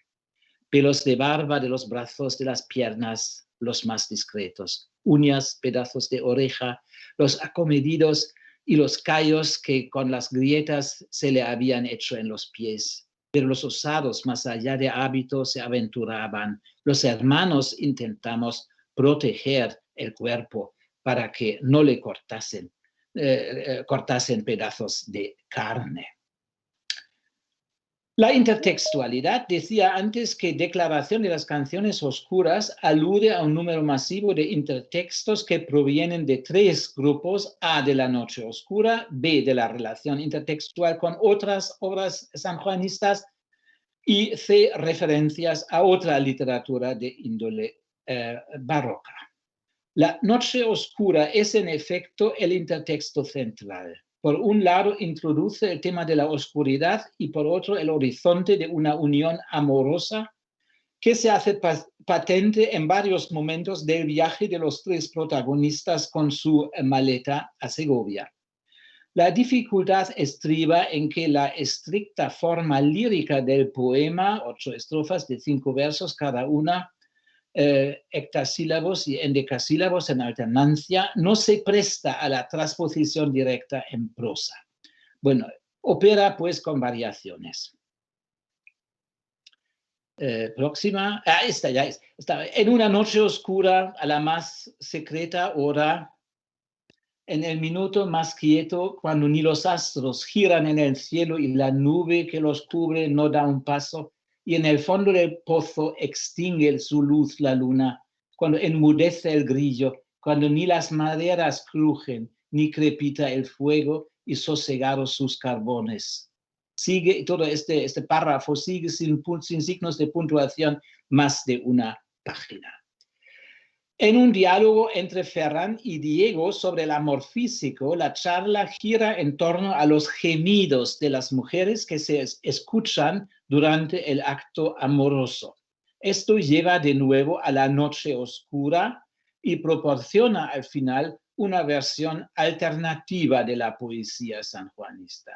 Pelos de barba de los brazos, de las piernas, los más discretos, uñas, pedazos de oreja, los acomedidos y los callos que con las grietas se le habían hecho en los pies. Pero los osados, más allá de hábito, se aventuraban. Los hermanos intentamos proteger el cuerpo para que no le cortasen pedazos de carne. La intertextualidad decía antes que Declaración de las Canciones Oscuras alude a un número masivo de intertextos que provienen de tres grupos: A, de la Noche Oscura; B, de la relación intertextual con otras obras sanjuanistas; y C, referencias a otra literatura de índole barroca. La Noche Oscura es en efecto el intertexto central. Por un lado, introduce el tema de la oscuridad y por otro, el horizonte de una unión amorosa que se hace patente en varios momentos del viaje de los tres protagonistas con su maleta a Segovia. La dificultad estriba en que la estricta forma lírica del poema, 8 estrofas de 5 versos cada una, hectasílabos y endecasílabos en alternancia, no se presta a la transposición directa en prosa. Bueno, opera pues con variaciones. Próxima. Esta ya es. En una noche oscura, a la más secreta hora, en el minuto más quieto, cuando ni los astros giran en el cielo y la nube que los cubre no da un paso, y en el fondo del pozo extingue su luz la luna, cuando enmudece el grillo, cuando ni las maderas crujen, ni crepita el fuego y sosegados sus carbones. Sigue, todo este párrafo sigue sin signos de puntuación, más de una página. En un diálogo entre Ferran y Diego sobre el amor físico, la charla gira en torno a los gemidos de las mujeres que se escuchan durante el acto amoroso. Esto lleva de nuevo a la noche oscura y proporciona al final una versión alternativa de la poesía sanjuanista.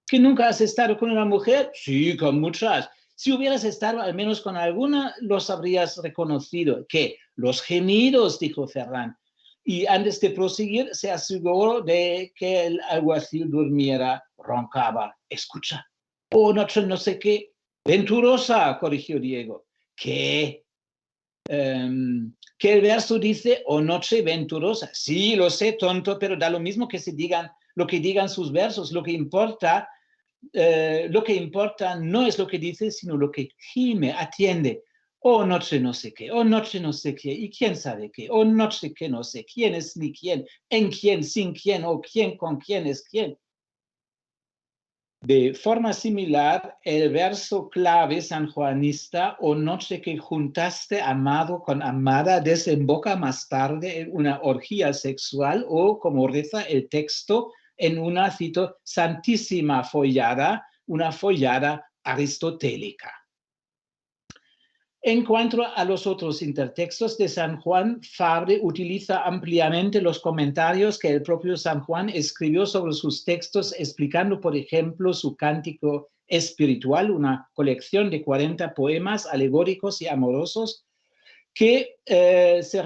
¿Que nunca has estado con una mujer? Sí, con muchas. Si hubieras estado al menos con alguna, los habrías reconocido. ¿Qué? Los gemidos, dijo Ferran. Y antes de proseguir, se aseguró de que el alguacil durmiera, roncaba. Escucha. Oh, no sé qué. Venturosa, corrigió Diego. ¿Qué? Que el verso dice, oh, noche venturosa. Sí, lo sé, tonto, pero da lo mismo que se digan, lo que digan sus versos. Lo que importa no es lo que dice, sino lo que gime, atiende. Oh, noche no sé qué, oh, noche no sé qué, y quién sabe qué, oh, noche que no sé quién es ni quién, en quién, sin quién, o quién con quién es quién. De forma similar, el verso clave sanjuanista, o noche que juntaste amado con amada, desemboca más tarde en una orgía sexual o, como reza el texto, en una, cito, santísima follada, una follada aristotélica. En cuanto a los otros intertextos de San Juan, Fabre utiliza ampliamente los comentarios que el propio San Juan escribió sobre sus textos, explicando, por ejemplo, su Cántico Espiritual, una colección de 40 poemas alegóricos y amorosos que se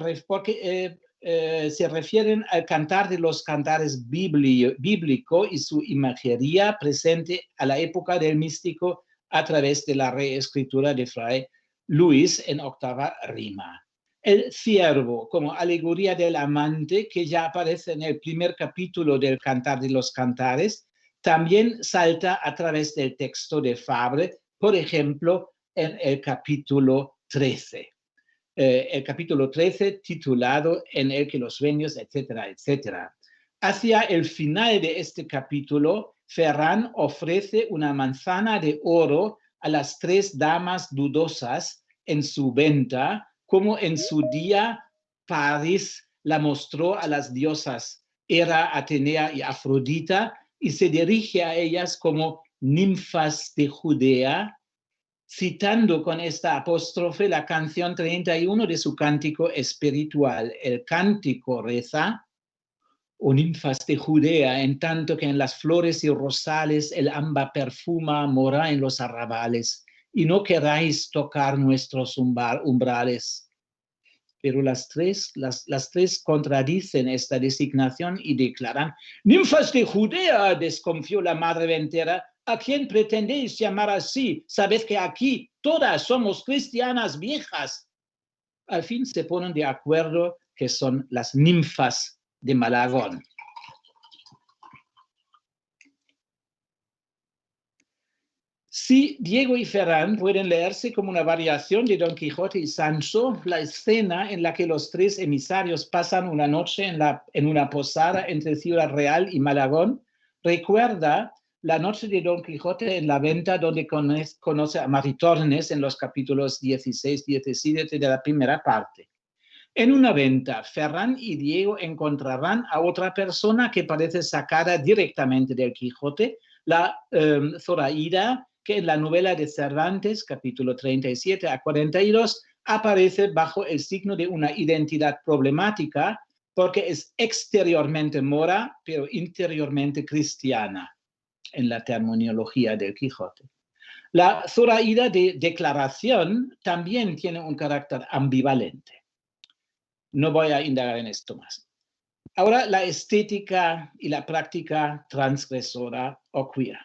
refieren al cantar de los cantares bíblico y su imagería presente a la época del místico a través de la reescritura de Fray Luis en octava rima. El ciervo, como alegoría del amante, que ya aparece en el primer capítulo del Cantar de los Cantares, también salta a través del texto de Fabre, por ejemplo, en el capítulo 13. El capítulo 13 titulado En el que los sueños, etcétera, etcétera. Hacia el final de este capítulo, Ferran ofrece una manzana de oro a las 3 damas dudosas en su venta, como en su día París la mostró a las diosas Hera, Atenea y Afrodita, y se dirige a ellas como ninfas de Judea, citando con esta apóstrofe la canción 31 de su cántico espiritual. El cántico reza: o ninfas de Judea, en tanto que en las flores y rosales el amba perfuma, mora en los arrabales, y no queráis tocar nuestros umbrales. Pero las tres contradicen esta designación y declaran: ninfas de Judea, desconfió la madre ventera, ¿a quién pretendéis llamar así? Sabed que aquí todas somos cristianas viejas. Al fin se ponen de acuerdo que son las ninfas de Malagón. Sí, Diego y Ferran pueden leerse como una variación de Don Quijote y Sancho, la escena en la que los tres emisarios pasan una noche en una posada entre Ciudad Real y Malagón, recuerda la noche de Don Quijote en la venta donde conoce a Maritornes en los capítulos 16 y 17 de la primera parte. En una venta, Ferran y Diego encontrarán a otra persona que parece sacada directamente del Quijote, la Zoraida, que en la novela de Cervantes, capítulo 37 a 42, aparece bajo el signo de una identidad problemática porque es exteriormente mora, pero interiormente cristiana, en la terminología del Quijote. La Zoraida de declaración también tiene un carácter ambivalente. No voy a indagar en esto más. Ahora, la estética y la práctica transgresora o queer.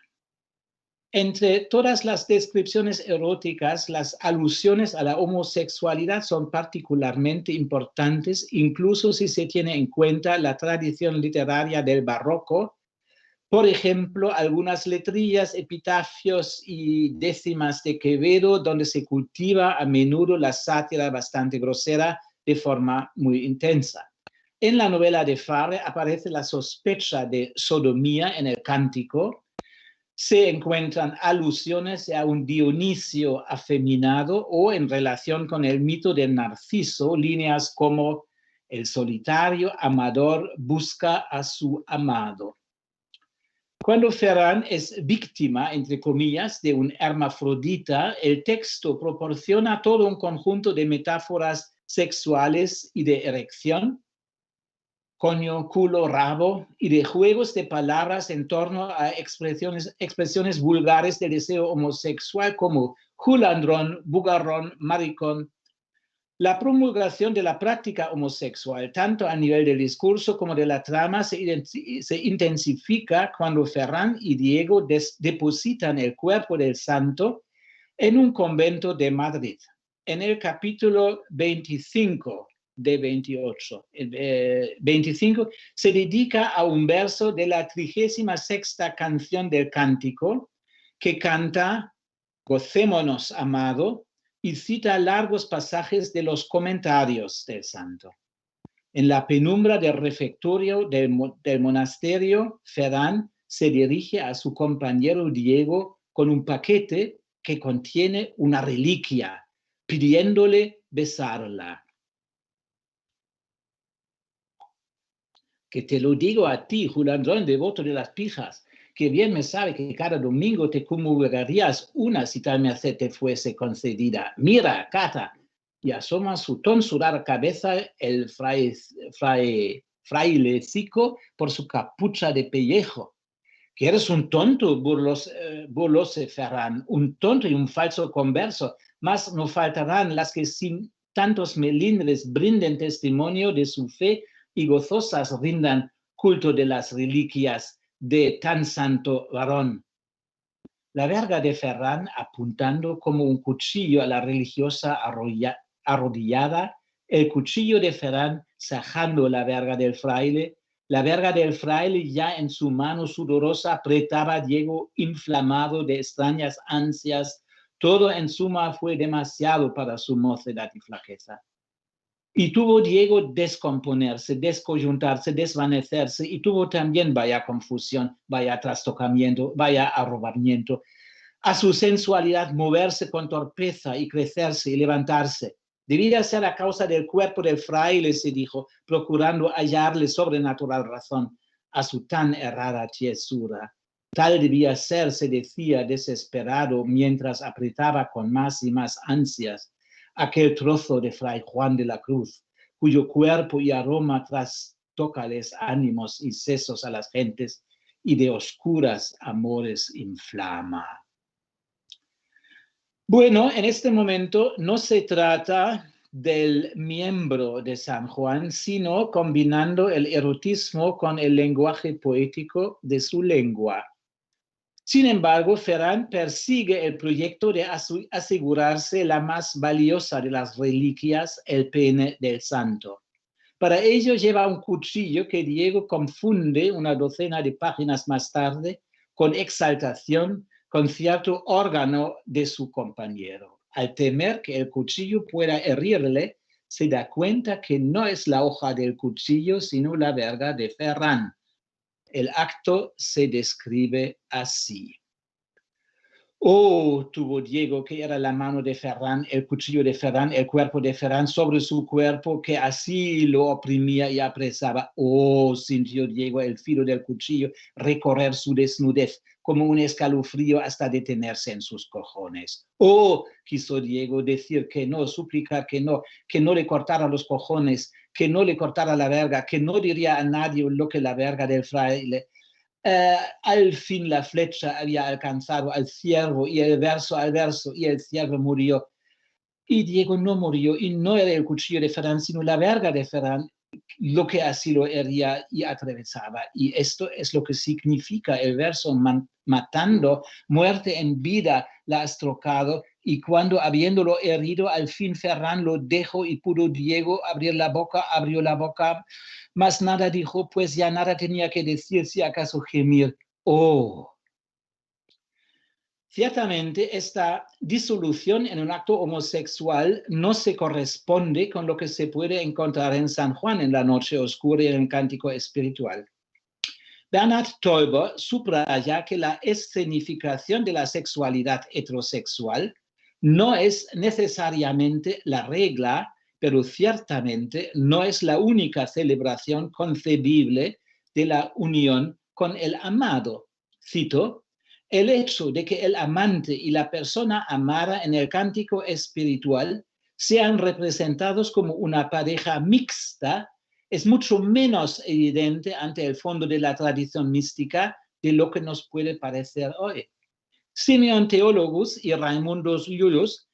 Entre todas las descripciones eróticas, las alusiones a la homosexualidad son particularmente importantes, incluso si se tiene en cuenta la tradición literaria del barroco. Por ejemplo, algunas letrillas, epitafios y décimas de Quevedo, donde se cultiva a menudo la sátira bastante grosera de forma muy intensa. En la novela de Fabres aparece la sospecha de sodomía en el Cántico. Se encuentran alusiones a un Dionisio afeminado o en relación con el mito de Narciso, líneas como el solitario amador busca a su amado. Cuando Ferran es víctima, entre comillas, de un hermafrodita, el texto proporciona todo un conjunto de metáforas sexuales y de erección, coño, culo, rabo, y de juegos de palabras en torno a expresiones vulgares de deseo homosexual como julandrón, bugarrón, maricón. La promulgación de la práctica homosexual, tanto a nivel del discurso como de la trama, se intensifica cuando Ferran y Diego depositan el cuerpo del santo en un convento de Madrid. En el capítulo 25 de 28. 25 se dedica a un verso de la 36ª canción del Cántico que canta Gocémonos, amado, y cita largos pasajes de los comentarios del santo. En la penumbra del refectorio del monasterio, Ferran se dirige a su compañero Diego con un paquete que contiene una reliquia, pidiéndole besarla. Que te lo digo a ti, Julandrón, devoto de las pijas, que bien me sabe que cada domingo te comulgarías una si tal merced te fuese concedida. Mira, cata, y asoma su tonsurada cabeza el frailecico por su capucha de pellejo. Que eres un tonto, burlóse Ferran, un tonto y un falso converso, mas no faltarán las que sin tantos melindres brinden testimonio de su fe y gozosas rindan culto de las reliquias de tan santo varón. La verga de Ferran, apuntando como un cuchillo a la religiosa arrodillada, el cuchillo de Ferran sajando la verga del fraile ya en su mano sudorosa apretaba a Diego inflamado de extrañas ansias. Todo en suma fue demasiado para su mocedad y flaqueza. Y tuvo Diego descomponerse, descoyuntarse, desvanecerse, y tuvo también vaya confusión, vaya trastocamiento, vaya arrobamiento. A su sensualidad moverse con torpeza y crecerse y levantarse. Debía ser a causa del cuerpo del fraile, se dijo, procurando hallarle sobrenatural razón a su tan errada tiesura. Tal debía ser, se decía, desesperado, mientras apretaba con más y más ansias aquel trozo de Fray Juan de la Cruz, cuyo cuerpo y aroma trastocales ánimos y sesos a las gentes y de oscuras amores inflama. Bueno, en este momento no se trata del miembro de San Juan, sino combinando el erotismo con el lenguaje poético de su lengua. Sin embargo, Ferran persigue el proyecto de asegurarse la más valiosa de las reliquias, el pene del santo. Para ello lleva un cuchillo que Diego confunde una docena de páginas más tarde con exaltación, con cierto órgano de su compañero. Al temer que el cuchillo pueda herirle, se da cuenta que no es la hoja del cuchillo, sino la verga de Ferran. El acto se describe así. Oh, tuvo Diego, que era la mano de Ferran, el cuchillo de Ferran, el cuerpo de Ferran sobre su cuerpo, que así lo oprimía y apresaba. Oh, sintió Diego el filo del cuchillo recorrer su desnudez como un escalofrío hasta detenerse en sus cojones. Oh, quiso Diego decir que no, suplicar que no le cortara los cojones, que no le cortara la verga, que no diría a nadie lo que la verga del fraile. Al fin la flecha había alcanzado al ciervo y el verso al verso, y el ciervo murió. Y Diego no murió, y no era el cuchillo de Ferran, sino la verga de Ferran, lo que así lo hería y atravesaba. Y esto es lo que significa el verso: matando, muerte en vida la has trocado, y cuando habiéndolo herido, al fin Ferran lo dejó y pudo Diego abrir la boca, abrió la boca, mas nada dijo, pues ya nada tenía que decir, si acaso gemir. Oh. Ciertamente, esta disolución en un acto homosexual no se corresponde con lo que se puede encontrar en San Juan en la noche oscura y en el cántico espiritual. Bernhard Teuber subraya que la escenificación de la sexualidad heterosexual no es necesariamente la regla, pero ciertamente no es la única celebración concebible de la unión con el amado. Cito: el hecho de que el amante y la persona amada en el cántico espiritual sean representados como una pareja mixta es mucho menos evidente ante el fondo de la tradición mística de lo que nos puede parecer hoy. Simeon Theologus y Raimundus Iulius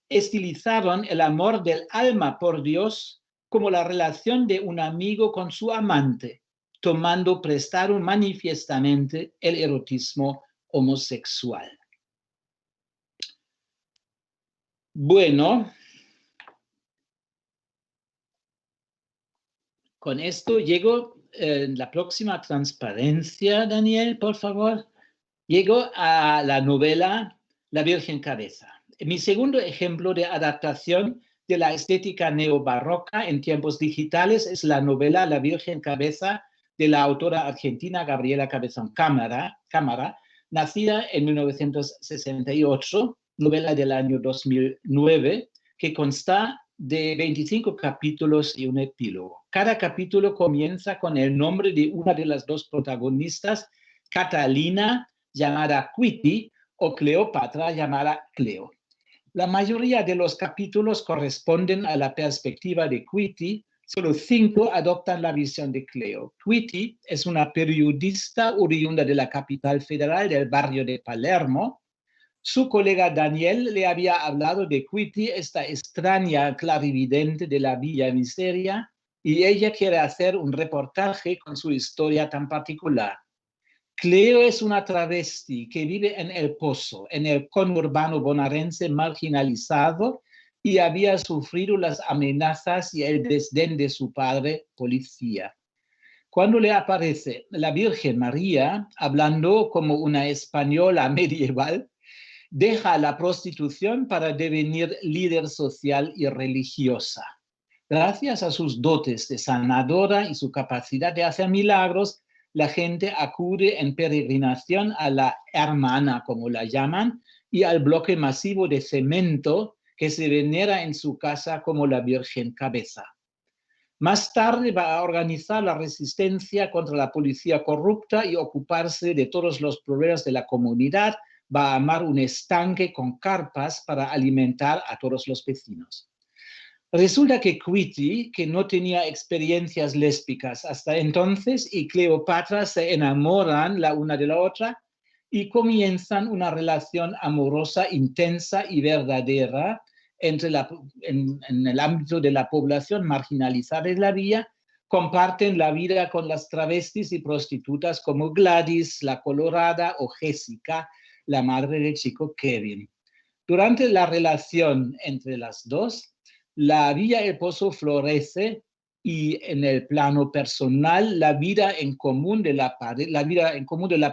estilizaron el amor del alma por Dios como la relación de un amigo con su amante, tomando prestado manifiestamente el erotismo homosexual. Bueno, con esto llego a la próxima transparencia, Daniel, por favor. Llego a la novela La Virgen Cabeza. Mi segundo ejemplo de adaptación de la estética neobarroca en tiempos digitales es la novela La Virgen Cabeza de la autora argentina Gabriela Cabezón Cámara, nacida en 1968, novela del año 2009, que consta de 25 capítulos y un epílogo. Cada capítulo comienza con el nombre de una de las dos protagonistas, Catalina, llamada Quiti, o Cleopatra, llamada Cleo. La mayoría de los capítulos corresponden a la perspectiva de Quiti, solo 5 adoptan la visión de Cleo. Quiti es una periodista oriunda de la capital federal del barrio de Palermo. Su colega Daniel le había hablado de Quiti, esta extraña clarividente de la Villa Miseria, y ella quiere hacer un reportaje con su historia tan particular. Cleo es una travesti que vive en El Pozo, en el conurbano bonaerense marginalizado, y había sufrido las amenazas y el desdén de su padre, policía. Cuando le aparece la Virgen María, hablando como una española medieval, deja la prostitución para devenir líder social y religiosa. Gracias a sus dotes de sanadora y su capacidad de hacer milagros, la gente acude en peregrinación a la hermana, como la llaman, y al bloque masivo de cemento que se venera en su casa como la Virgen Cabeza. Más tarde va a organizar la resistencia contra la policía corrupta y ocuparse de todos los problemas de la comunidad. Va a armar un estanque con carpas para alimentar a todos los vecinos. Resulta que Quiti, que no tenía experiencias lésbicas hasta entonces, y Cleopatra se enamoran la una de la otra y comienzan una relación amorosa, intensa y verdadera en el ámbito de la población marginalizada de la villa. Comparten la vida con las travestis y prostitutas como Gladys, la Colorada, o Jessica, la madre del chico Kevin. Durante la relación entre las dos, la Villa El Pozo florece, y en el plano personal, la vida en común de la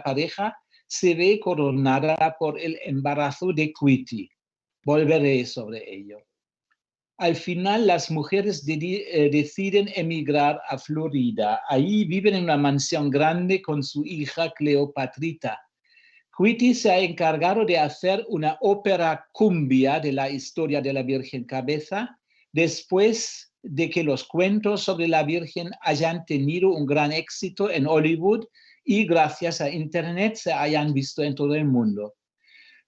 pareja se ve coronada por el embarazo de Quitty. Volveré sobre ello. Al final, las mujeres deciden emigrar a Florida. Ahí viven en una mansión grande con su hija Cleopatrita. Quitty se ha encargado de hacer una ópera cumbia de la historia de la Virgen Cabeza, después de que los cuentos sobre la Virgen hayan tenido un gran éxito en Hollywood y gracias a Internet se hayan visto en todo el mundo.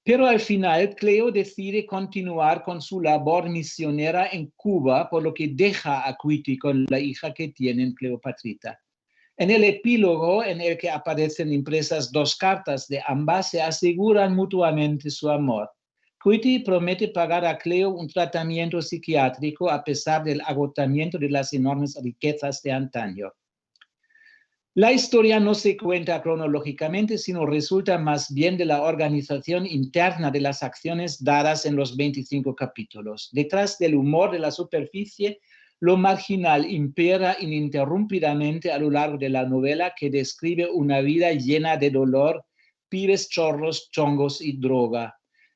Pero al final, Cleo decide continuar con su labor misionera en Cuba, por lo que deja a Quitty con la hija que tienen, Cleopatrita. En el epílogo, en el que aparecen impresas 2 cartas de ambas, se aseguran mutuamente su amor. Quitty promete pagar a Cleo un tratamiento psiquiátrico a pesar del agotamiento de las enormes riquezas de antaño. La historia no se cuenta cronológicamente, sino resulta más bien de la organización interna de las acciones dadas en los 25 capítulos. Detrás del humor de la superficie, lo marginal impera ininterrumpidamente a lo largo de la novela, que describe una vida llena de dolor, pibes, chorros, chongos y droga.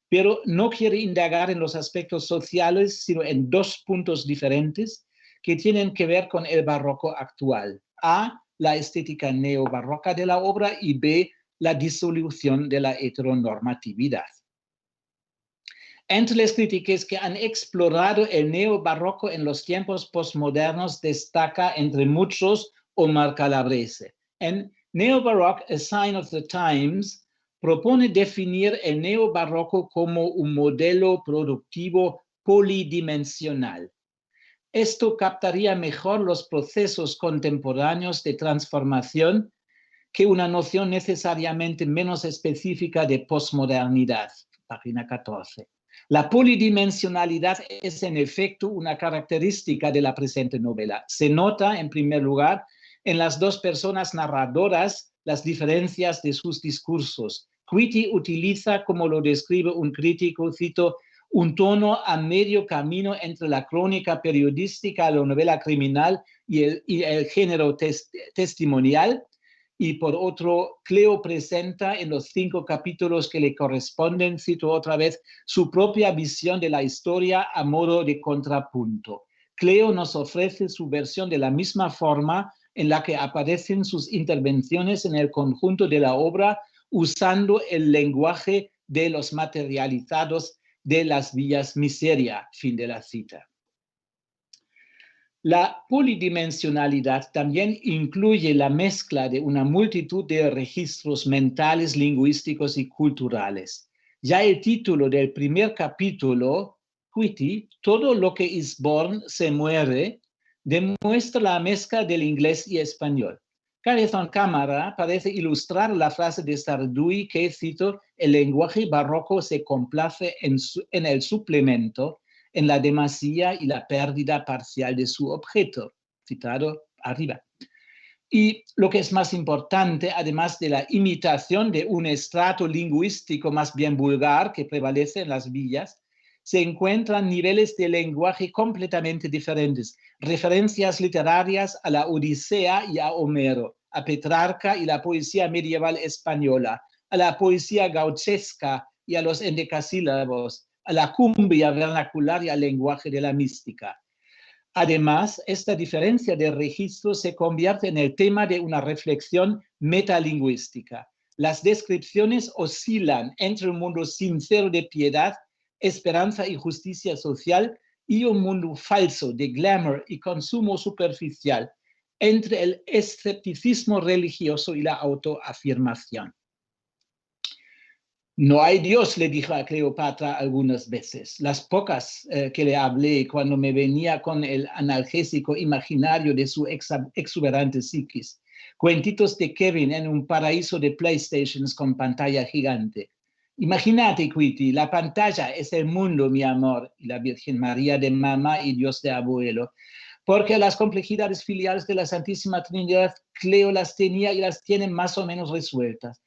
Pero no quiere indagar en los aspectos sociales, sino en 2 puntos diferentes que tienen que ver con el barroco actual. A, la estética neobarroca de la obra, y B, la disolución de la heteronormatividad. Entre las críticas que han explorado el neobarroco en los tiempos postmodernos destaca, entre muchos, Omar Calabrese. En Neobaroque, A Sign of the Times, propone definir el neobarroco como un modelo productivo polidimensional. Esto captaría mejor los procesos contemporáneos de transformación que una noción necesariamente menos específica de posmodernidad. Página 14. La polidimensionalidad es en efecto una característica de la presente novela. Se nota, en primer lugar, en las 2 personas narradoras las diferencias de sus discursos. Quitty utiliza, como lo describe un crítico, cito, un tono a medio camino entre la crónica periodística, la novela criminal y el género testimonial. Y por otro, Cleo presenta en los 5 capítulos que le corresponden, cito otra vez, su propia visión de la historia a modo de contrapunto. Cleo nos ofrece su versión de la misma forma en la que aparecen sus intervenciones en el conjunto de la obra, usando el lenguaje de los materializados de las villas miseria, fin de la cita. La polidimensionalidad también incluye la mezcla de una multitud de registros mentales, lingüísticos y culturales. Ya el título del primer capítulo, Quitty, todo lo que is born se muere, demuestra la mezcla del inglés y español. Cabezón Cámara parece ilustrar la frase de Sarduy que, cito, el lenguaje barroco se complace en el suplemento, en la demasía y la pérdida parcial de su objeto, citado arriba. Y lo que es más importante, además de la imitación de un estrato lingüístico más bien vulgar que prevalece en las villas, se encuentran niveles de lenguaje completamente diferentes, referencias literarias a la Odisea y a Homero, a Petrarca y la poesía medieval española, a la poesía gauchesca y a los endecasílabos, a la cumbia vernacular y al lenguaje de la mística. Además, esta diferencia de registro se convierte en el tema de una reflexión metalingüística. Las descripciones oscilan entre un mundo sincero de piedad, esperanza y justicia social y un mundo falso de glamour y consumo superficial, entre el escepticismo religioso y la autoafirmación. No hay Dios, le dijo a Cleopatra algunas veces. Las pocas que le hablé cuando me venía con el analgésico imaginario de su exuberante psiquis. Cuentitos de Kevin en un paraíso de PlayStations con pantalla gigante. Imagínate, Quitty, la pantalla es el mundo, mi amor, y la Virgen María de mamá y Dios de abuelo. Porque las complejidades filiales de la Santísima Trinidad, Cleo las tenía y las tiene más o menos resueltas.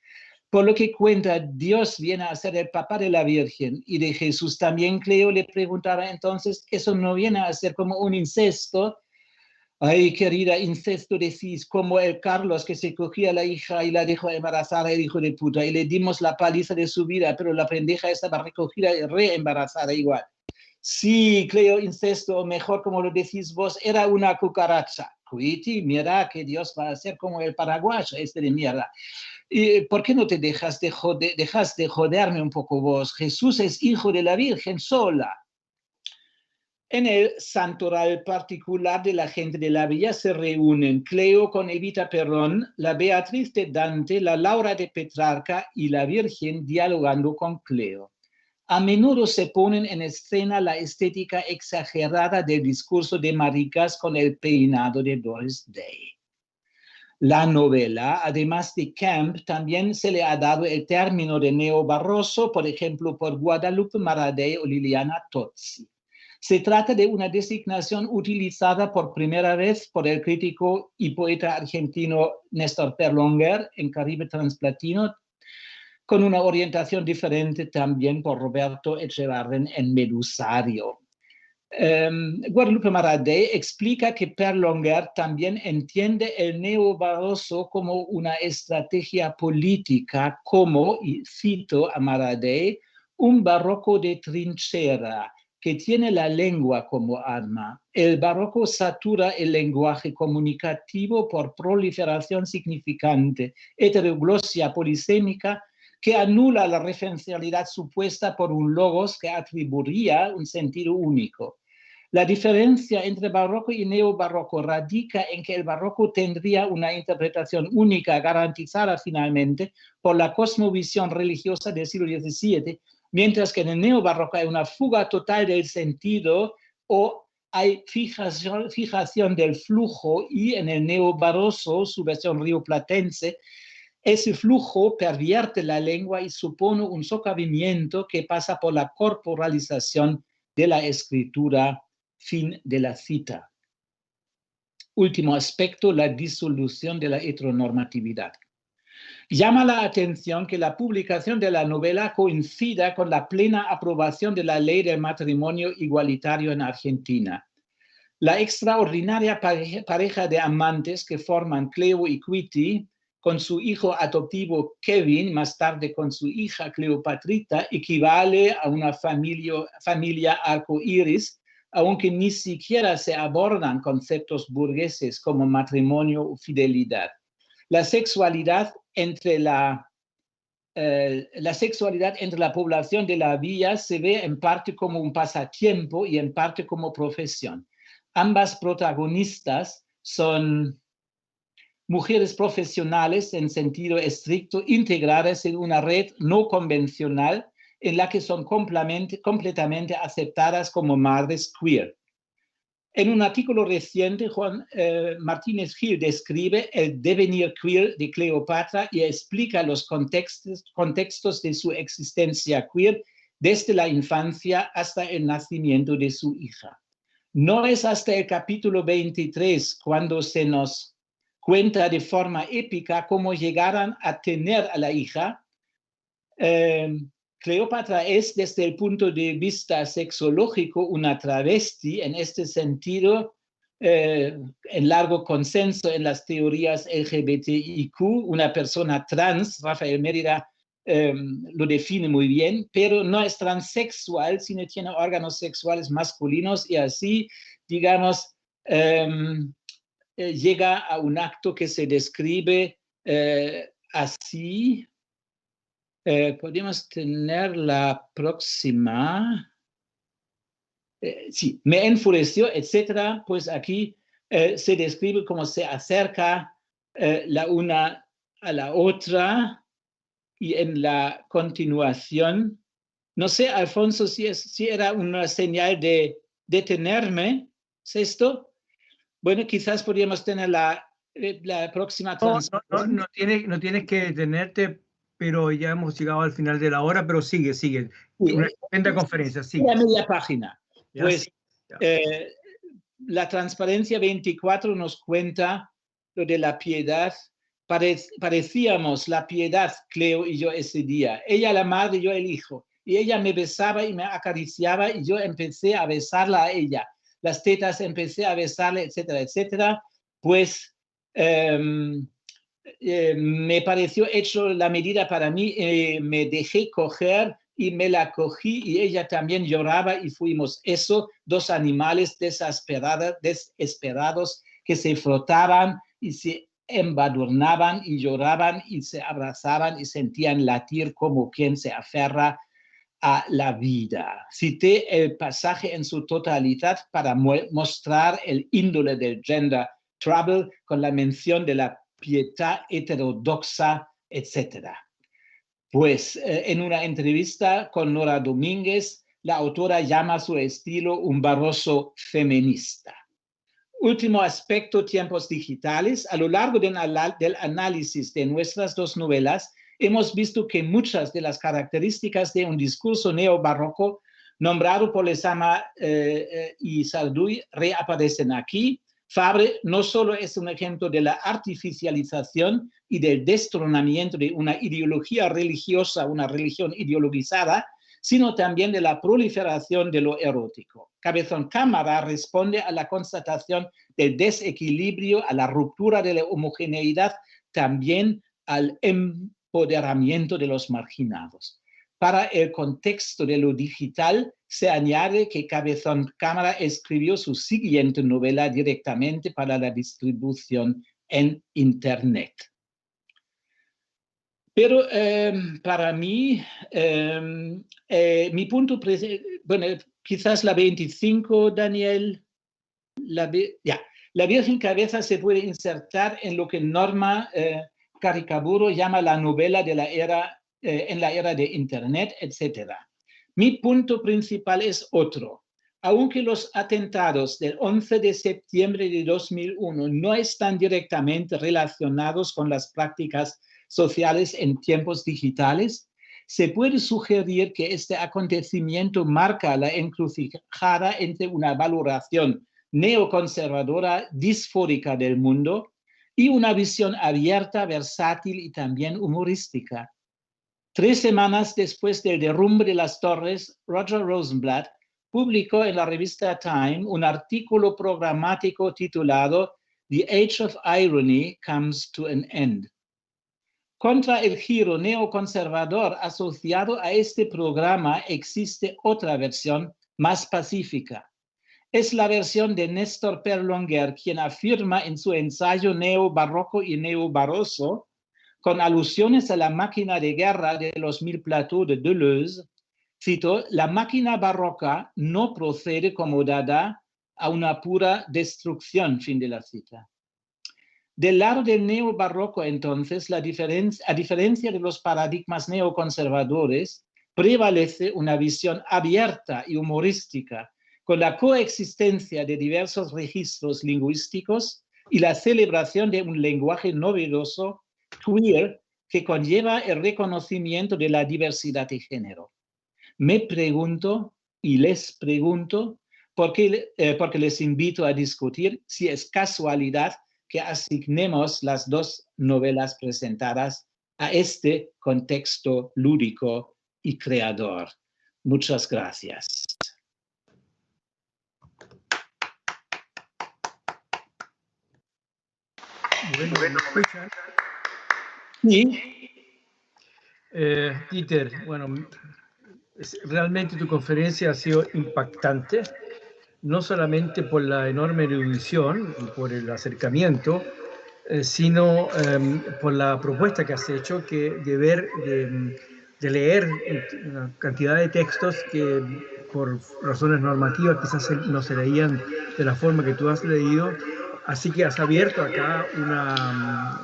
Por lo que cuenta, Dios viene a ser el papá de la Virgen y de Jesús. También Cleo le preguntaba entonces, ¿eso no viene a ser como un incesto? Ay, querida, incesto decís, como el Carlos que se cogía a la hija y la dejó embarazada, el hijo de puta, y le dimos la paliza de su vida, pero la pendeja estaba recogida y reembarazada igual. Sí, Cleo, incesto, o mejor como lo decís vos, era una cucaracha. Cuiti, mira que Dios va a hacer como el paraguayo, este de mierda. ¿Por qué no te dejas de joderme un poco vos? Jesús es hijo de la Virgen sola. En el santoral particular de la gente de la villa se reúnen Cleo con Evita Perón, la Beatriz de Dante, la Laura de Petrarca y la Virgen dialogando con Cleo. A menudo se ponen en escena la estética exagerada del discurso de maricas con el peinado de Doris Day. La novela, además de camp, también se le ha dado el término de neobarroso, por ejemplo, por Guadalupe Maradei o Liliana Tozzi. Se trata de una designación utilizada por primera vez por el crítico y poeta argentino Néstor Perlonger en Caribe Transplatino, con una orientación diferente también por Roberto Echevarren en Medusario. Guadalupe Maradei explica que Perlonger también entiende el neobarroso como una estrategia política, como, y cito a Maradei, un barroco de trinchera, que tiene la lengua como arma. El barroco satura el lenguaje comunicativo por proliferación significante, heteroglosia polisémica, que anula la referencialidad supuesta por un logos que atribuiría un sentido único. La diferencia entre barroco y neobarroco radica en que el barroco tendría una interpretación única garantizada finalmente por la cosmovisión religiosa del siglo XVII, mientras que en el neobarroco hay una fuga total del sentido o hay fijación del flujo, y en el neobarroso, su versión rioplatense, ese flujo pervierte la lengua y supone un socavamiento que pasa por la corporalización de la escritura. Fin de la cita. Último aspecto, la disolución de la heteronormatividad. Llama la atención que la publicación de la novela coincida con la plena aprobación de la ley del matrimonio igualitario en Argentina. La extraordinaria pareja de amantes que forman Cleo y Cuiti, con su hijo adoptivo Kevin, más tarde con su hija Cleopatrita, equivale a una familia arcoíris, aunque ni siquiera se abordan conceptos burgueses como matrimonio o fidelidad. La sexualidad entre la población de la villa se ve en parte como un pasatiempo y en parte como profesión. Ambas protagonistas son mujeres profesionales en sentido estricto, integradas en una red no convencional en la que son completamente aceptadas como madres queer. En un artículo reciente, Juan Martínez Gil describe el devenir queer de Cleopatra y explica los contextos de su existencia queer desde la infancia hasta el nacimiento de su hija. No es hasta el capítulo 23 cuando se nos cuenta de forma épica cómo llegaron a tener a la hija. Cleopatra es, desde el punto de vista sexológico, una travesti, en este sentido, en largo consenso en las teorías LGBTIQ, una persona trans. Rafael Mérida lo define muy bien, pero no es transexual, sino tiene órganos sexuales masculinos y así, digamos, llega a un acto que se describe así. Podríamos tener la próxima. Sí, me enfureció, etcétera. Pues aquí se describe cómo se acerca la una a la otra, y en la continuación, no sé, Alfonso, si era una señal de detenerme. ¿Es esto? Bueno, quizás podríamos tener la próxima transmisión. No tienes que detenerte, pero ya hemos llegado al final de la hora, pero sigue. Una estupenda conferencia, sigue. La media página. Ya, Pues sí, ya. La Transparencia 24 nos cuenta lo de la piedad. Parecíamos la piedad, Cleo y yo, ese día. Ella la madre y yo el hijo. Y ella me besaba y me acariciaba y yo empecé a besarla a ella. las tetas, empecé a besarle, etcétera, etcétera, pues me pareció hecho la medida para mí, me dejé coger y me la cogí y ella también lloraba y fuimos eso, dos animales desesperados que se frotaban y se embadurnaban y lloraban y se abrazaban y sentían latir como quien se aferra a la vida. Cité el pasaje en su totalidad para mostrar el índole del gender trouble con la mención de la piedad heterodoxa, etc. Pues en una entrevista con Nora Domínguez, la autora llama a su estilo un barroso feminista. Último aspecto, tiempos digitales. A lo largo del análisis de nuestras dos novelas, hemos visto que muchas de las características de un discurso neobarroco nombrado por Lezama y Sarduy reaparecen aquí. Fabre no solo es un ejemplo de la artificialización y del destronamiento de una ideología religiosa, una religión ideologizada, sino también de la proliferación de lo erótico. Cabezón Cámara responde a la constatación del desequilibrio, a la ruptura de la homogeneidad, también al empoderamiento de los marginados. Para el contexto de lo digital, se añade que Cabezón Cámara escribió su siguiente novela directamente para la distribución en Internet. Pero para mí, mi punto, bueno, quizás la 25, Daniel, la Virgen Cabeza se puede insertar en lo que Norma Caricaburo llama la novela de la era, en la era de Internet, etc. Mi punto principal es otro. Aunque los atentados del 11 de septiembre de 2001 no están directamente relacionados con las prácticas sociales en tiempos digitales, se puede sugerir que este acontecimiento marca la encrucijada entre una valoración neoconservadora disfórica del mundo y una visión abierta, versátil y también humorística. 3 semanas después del derrumbe de las torres, Roger Rosenblatt publicó en la revista Time un artículo programático titulado The Age of Irony Comes to an End. Contra el giro neoconservador asociado a este programa existe otra versión más pacífica. Es la versión de Néstor Perlonguer, quien afirma en su ensayo neobarroco y neobarroso, con alusiones a la máquina de guerra de los 1000 plateaux de Deleuze, cito, la máquina barroca no procede como dada a una pura destrucción, fin de la cita. Del lado del neobarroco, entonces, a diferencia de los paradigmas neoconservadores, prevalece una visión abierta y humorística, con la coexistencia de diversos registros lingüísticos y la celebración de un lenguaje novedoso, queer, que conlleva el reconocimiento de la diversidad de género. Me pregunto y les pregunto, porque les invito a discutir si es casualidad que asignemos las dos novelas presentadas a este contexto lúdico y creador. Muchas gracias. Bueno, ¿me escuchan? Sí. Dieter, bueno, realmente tu conferencia ha sido impactante, no solamente por la enorme erudición y por el acercamiento, sino por la propuesta que has hecho de leer una cantidad de textos que por razones normativas quizás no se leían de la forma que tú has leído. Así que has abierto acá una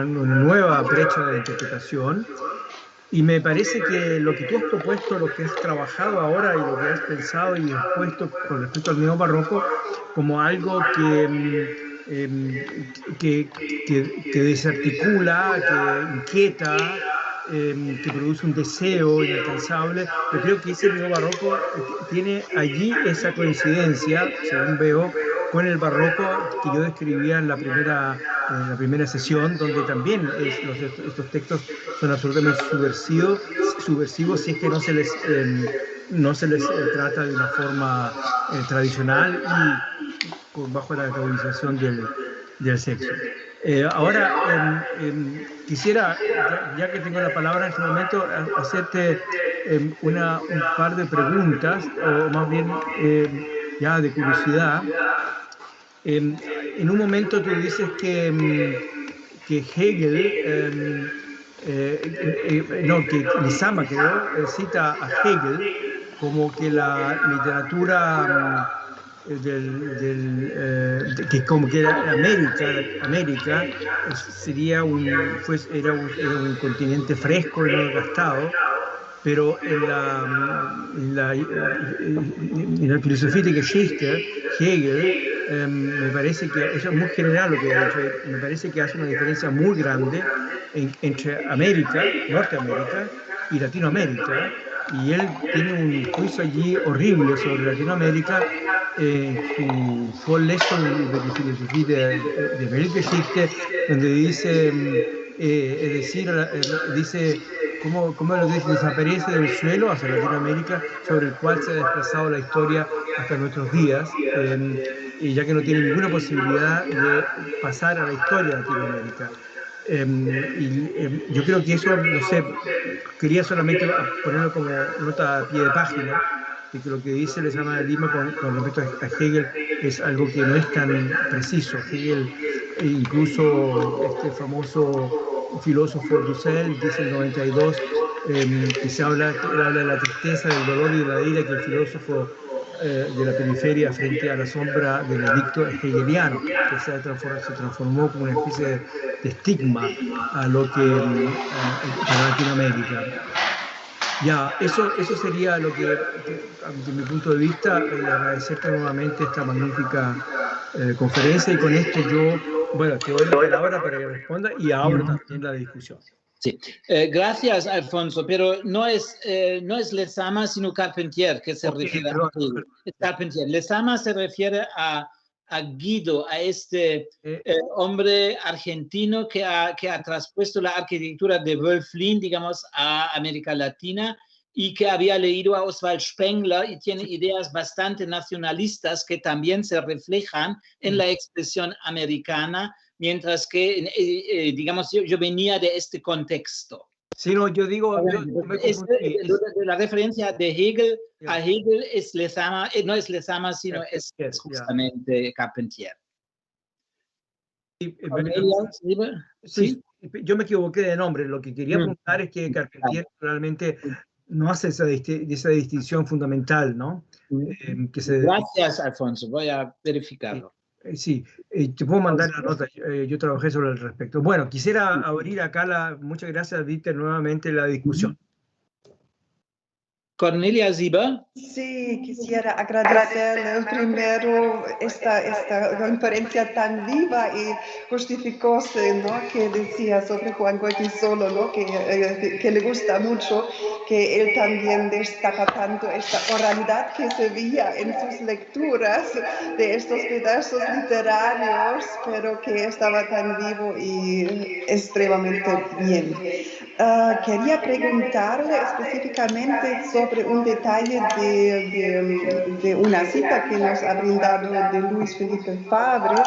nueva brecha de interpretación. Y me parece que lo que tú has propuesto, lo que has trabajado ahora y lo que has pensado y expuesto con respecto al neobarroco como algo que desarticula, que inquieta, que produce un deseo inalcanzable. Yo creo que ese neobarroco tiene allí esa coincidencia, según veo, con el barroco que yo describía en la primera sesión, donde también estos textos son absolutamente subversivos si es que no se les no se les trata de una forma tradicional y bajo la categorización del sexo. Ahora, quisiera, ya que tengo la palabra en este momento, hacerte un par de preguntas, o más bien ya de curiosidad. En un momento tú dices que Hegel, que Lizama, creo, cita a Hegel como que la literatura que como que América sería era un continente fresco y no desgastado, pero en la filosofía de Geschichte, Hegel, me parece que eso es muy general lo que ha dicho, me parece que hace una diferencia muy grande entre América, Norteamérica y Latinoamérica, y él tiene un juicio allí horrible sobre Latinoamérica en su Vorlesung über die Philosophie de Weltgeschichte, donde dice, es decir, dice cómo lo dice, desaparece del suelo hacia Latinoamérica, sobre el cual se ha desplazado la historia hasta nuestros días, y ya que no tiene ninguna posibilidad de pasar a la historia de Latinoamérica. Yo creo que eso, no sé, quería solamente ponerlo como nota a pie de página, de que lo que dice Lezama de Lima con respecto a Hegel es algo que no es tan preciso. Hegel, incluso este famoso filósofo Dussel, dice en el 92, que él habla de la tristeza, del dolor y de la ira que el filósofo de la periferia frente a la sombra del edicto hegeliano, que se transformó como una especie de estigma a lo que para Latinoamérica. Ya, eso sería lo que, desde mi punto de vista, agradecerte nuevamente esta magnífica conferencia, y con esto yo, bueno, te doy la palabra para que responda y abro también la discusión. Sí, gracias, Alfonso, pero no es Lezama, sino Carpentier que se refiere a Carpentier. Lezama se refiere a Guido, a este hombre argentino que ha traspuesto la arquitectura de Wölfflin, digamos, a América Latina, y que había leído a Oswald Spengler y tiene ideas bastante nacionalistas que también se reflejan en la expresión americana, mientras que, digamos, yo venía de este contexto. Sí, no, yo digo... la referencia de Hegel a Hegel es Lezama, no es Lezama, sino es justamente Carpentier. Sí, yo me equivoqué de nombre. Lo que quería apuntar es que Carpentier realmente no hace esa distinción fundamental, ¿no? Gracias, Alfonso. Voy a verificarlo. Sí, te puedo mandar la nota, yo trabajé sobre el respecto. Bueno, quisiera abrir acá muchas gracias, Dieter, nuevamente la discusión. Cornelia Sieber. Sí, quisiera agradecerle primero esta conferencia tan viva y justificóse, ¿no? Que decía sobre Juan Goytisolo, ¿no? Que le gusta mucho, que él también destaca tanto esta oralidad que se veía en sus lecturas de estos pedazos literarios, pero que estaba tan vivo y extremadamente bien. Quería preguntarle específicamente sobre un detalle de una cita que nos ha brindado de Luis Felipe Fabre,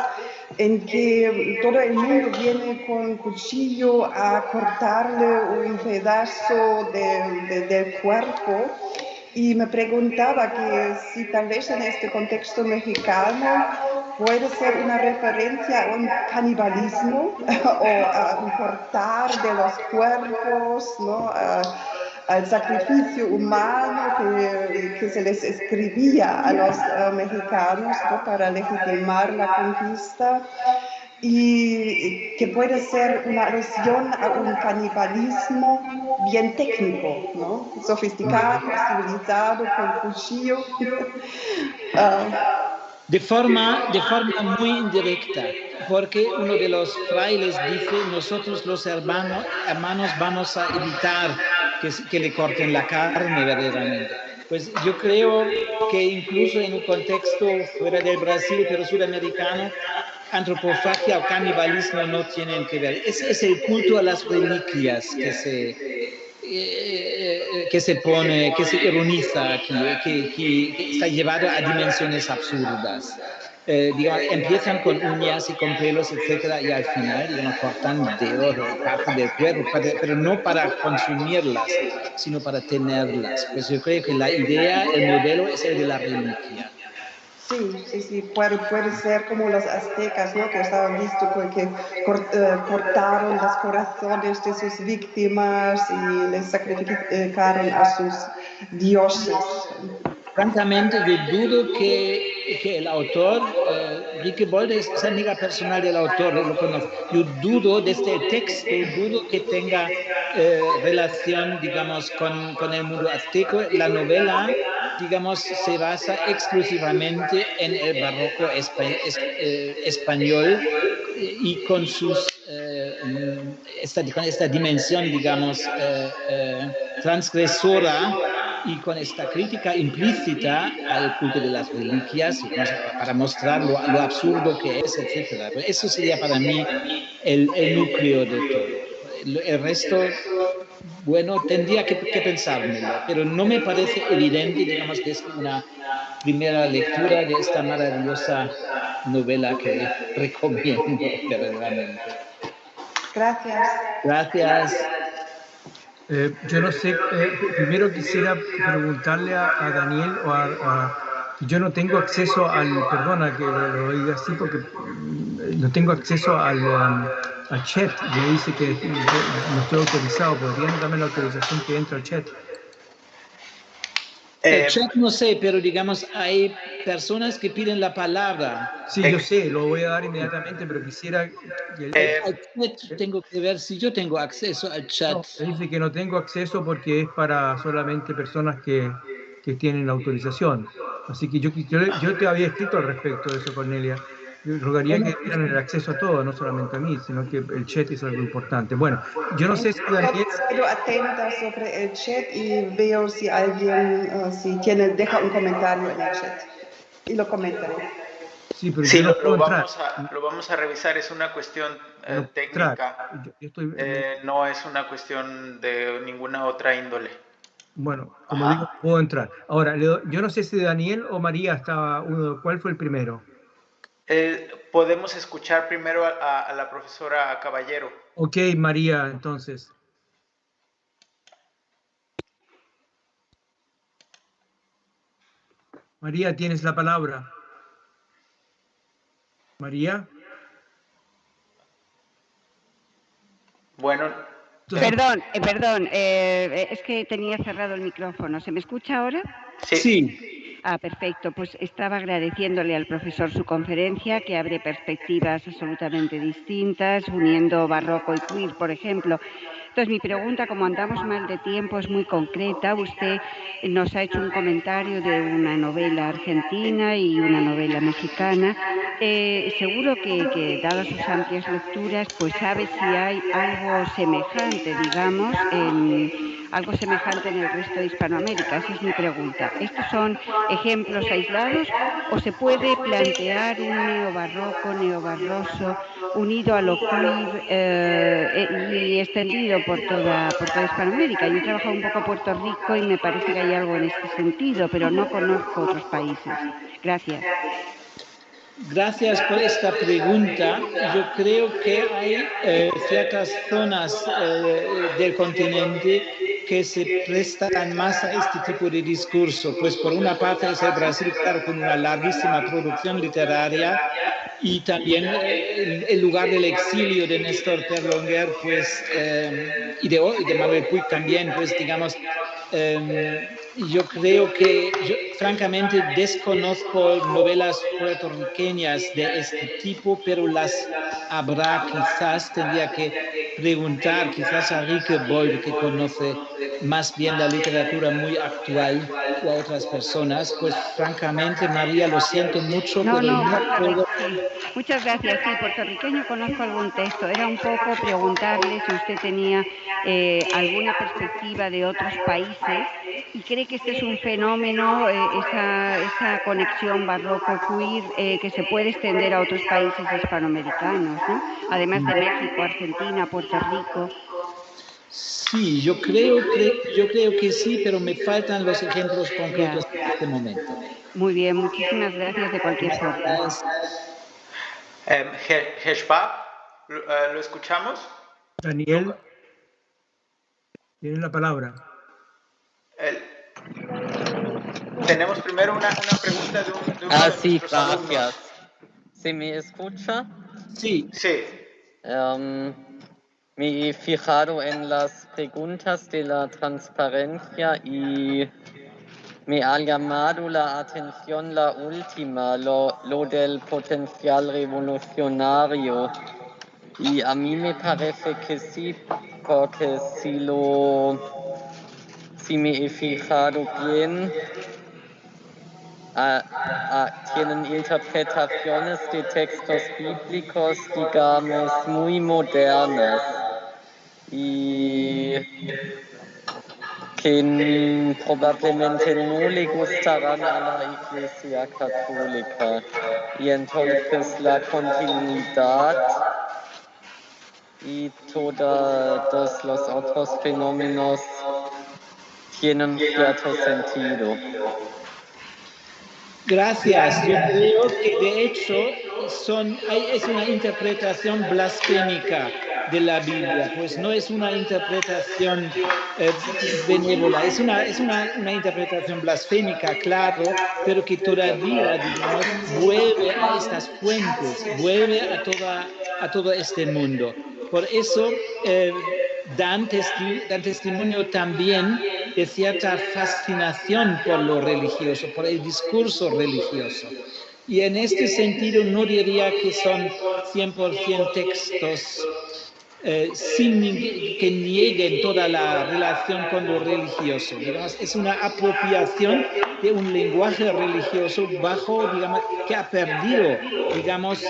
en que todo el mundo viene con cuchillo a cortarle un pedazo del cuerpo, y me preguntaba que si tal vez en este contexto mexicano puede ser una referencia a un canibalismo o a un cortar de los cuerpos, ¿no? Al sacrificio humano que se les escribía a los mexicanos, ¿no? Para legitimar la conquista, y que puede ser una alusión a un canibalismo bien técnico, ¿no? Sofisticado, civilizado, con cuchillo. De forma muy indirecta, porque uno de los frailes dice: nosotros los hermanos vamos a evitar que le corten la carne verdaderamente. Pues yo creo que incluso en un contexto fuera del Brasil, pero sudamericano, antropofagia o canibalismo no tienen que ver. Es el culto a las reliquias que se pone, que se ironiza, que está llevado a dimensiones absurdas. Digamos, empiezan con uñas y con pelos, etcétera, y al final, digamos, cortan dedos o parte del cuerpo, pero no para consumirlas, sino para tenerlas. Pues yo creo que la idea, el modelo es el de la reliquia. Sí, puede ser como los aztecas, ¿no? Que estaban visto que cortaron los corazones de sus víctimas y les sacrificaron a sus dioses. Francamente, yo dudo que el autor, Rickeboldt es amiga personal del autor, lo conozco. Yo dudo desde el texto, dudo que tenga relación, digamos, con el mundo azteco. La novela, digamos, se basa exclusivamente en el barroco español y con esta dimensión, digamos, transgresora, y con esta crítica implícita al culto de las reliquias, para mostrar lo absurdo que es, etc. Eso sería para mí el núcleo de todo. El resto, bueno, tendría que pensármelo, pero no me parece evidente, digamos, que es una primera lectura de esta maravillosa novela que recomiendo verdaderamente. Gracias. Yo no sé, primero quisiera preguntarle a Daniel yo no tengo acceso perdona que lo diga así porque no tengo acceso al chat, me dice que no estoy autorizado, ¿podrían darme la autorización que entre al chat? El chat no sé, pero digamos, hay personas que piden la palabra. Sí, yo sé, lo voy a dar inmediatamente, pero quisiera... tengo que ver si yo tengo acceso al chat. No, dice que no tengo acceso porque es para solamente personas que tienen la autorización. Así que yo te había escrito al respecto de eso, Cornelia. Yo rogaría que dieran el acceso a todo, no solamente a mí, sino que el chat es algo importante. Bueno, yo no sé si Daniel... Estoy atenta sobre el chat y veo si alguien deja un comentario en el chat. Y lo comentaré. Sí, pero sí, yo no puedo lo vamos a revisar, es una cuestión técnica, no es una cuestión de ninguna otra índole. Bueno, como digo, puedo entrar. Ahora, yo no sé si Daniel o María estaba ¿cuál fue el primero? Podemos escuchar primero a la profesora Caballero. Ok, María, entonces. María, tienes la palabra. María. Bueno. Perdón, es que tenía cerrado el micrófono. ¿Se me escucha ahora? Sí. Ah, perfecto. Pues estaba agradeciéndole al profesor su conferencia, que abre perspectivas absolutamente distintas, uniendo barroco y queer, por ejemplo. Entonces, mi pregunta, como andamos mal de tiempo, es muy concreta. Usted nos ha hecho un comentario de una novela argentina y una novela mexicana. Seguro que, dadas sus amplias lecturas, pues sabe si hay algo semejante, digamos, algo semejante en el resto de Hispanoamérica. Esa es mi pregunta. ¿Estos son ejemplos aislados o se puede plantear un neobarroco, neobarroso, unido a lo queer y extendido por toda Hispanoamérica? Yo he trabajado un poco en Puerto Rico y me parece que hay algo en este sentido, pero no conozco otros países. Gracias. Gracias por esta pregunta. Yo creo que hay ciertas zonas del continente que se prestan más a este tipo de discurso. Pues por una parte es el Brasil, claro, con una larguísima producción literaria, y también el lugar del exilio de Néstor Terlonger, pues, y de Manuel Puig también, pues, digamos, yo creo que, francamente, desconozco novelas puertorriqueñas de este tipo, pero las habrá, quizás tendría que preguntar, quizás a Rickeboldt, que conoce más bien la literatura muy actual, o a otras personas. Pues francamente, María, lo siento mucho, pero no puedo... Sí. Muchas gracias. Sí, puertorriqueño conozco algún texto. Era un poco preguntarle si usted tenía alguna perspectiva de otros países y cree que este es un fenómeno, esa conexión barroco-queer que se puede extender a otros países hispanoamericanos, ¿no? Además de México, Argentina, Puerto Rico. Sí, yo creo que sí, pero me faltan los ejemplos concretos en este momento. Muy bien, muchísimas gracias de cualquier forma. Herr Schwab, ¿lo escuchamos? Daniel, tiene la palabra. Tenemos primero una pregunta de uno de sí, nuestros gracias. alumnos. ¿Se me escucha? Sí. Sí. Me he fijado en las preguntas de la transparencia y me ha llamado la atención la última, lo del potencial revolucionario. Y a mí me parece que sí, porque si me he fijado bien, tienen interpretaciones de textos bíblicos, digamos, muy modernas y que probablemente no le gustarán a la Iglesia Católica. Y entonces la continuidad y todos los otros fenómenos tienen cierto sentido. Gracias. Yo creo que de hecho es una interpretación blasfémica de la Biblia, pues no es una interpretación benévola, es una interpretación blasfémica, claro, pero que todavía, digamos, vuelve a estas fuentes, vuelve a todo este mundo. Por eso dan testimonio también de cierta fascinación por lo religioso, por el discurso religioso. Y en este sentido no diría que son 100% textos que nieguen toda la relación con lo religioso. Digamos, es una apropiación de un lenguaje religioso que ha perdido, digamos,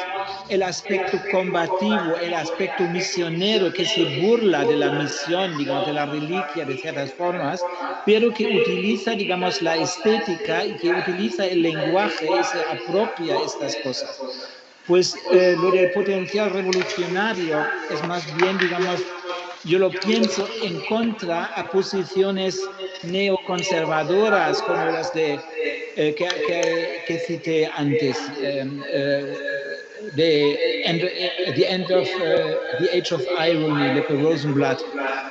el aspecto combativo, el aspecto misionero, que se burla de la misión, digamos, de la reliquia de ciertas formas, pero que utiliza, digamos, la estética y que utiliza el lenguaje y se apropia estas cosas. Pues lo del potencial revolucionario es más bien, digamos, yo lo pienso en contra a posiciones neoconservadoras como las que cité antes, The Age of Irony, lo que Rosenblatt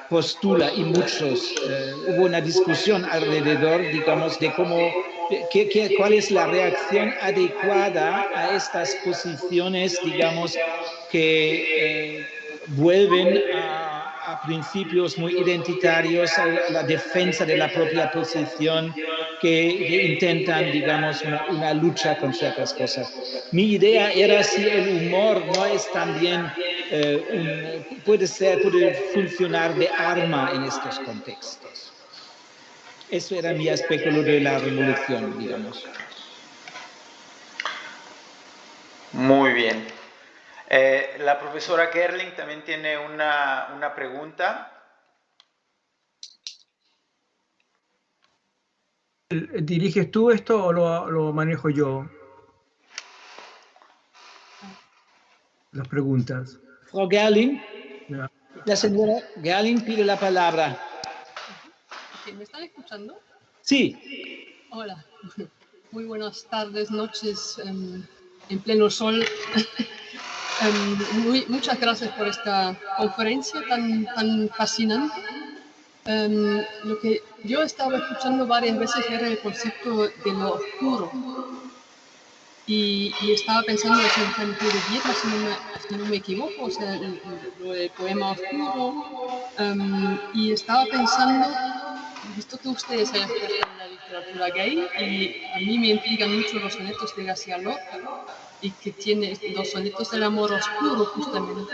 postula, y muchos. Hubo una discusión alrededor, digamos, de cuál es la reacción adecuada a estas posiciones, digamos, que vuelven a principios muy identitarios, a la defensa de la propia posición, que intentan, digamos, una lucha con ciertas cosas. Mi idea era si el humor no es también puede funcionar de arma en estos contextos. Eso era mi aspecto, lo de la revolución, digamos. Muy bien. La profesora Gerling también tiene una pregunta. ¿Diriges tú esto o lo manejo yo? Las preguntas. Frau Gerling, la señora Gerling pide la palabra. ¿Me están escuchando? Sí. Hola, muy buenas tardes, noches en pleno sol. Muchas gracias por esta conferencia tan fascinante. Lo que yo estaba escuchando varias veces era el concepto de lo oscuro. Y estaba pensando en el sentido de Vietnam, si no me equivoco, o sea, lo del poema oscuro. Y estaba pensando, visto que ustedes son expertos en la literatura gay, y a mí me intrigan mucho los sonetos de García Lorca, y que tiene los sonetos del amor oscuro, justamente.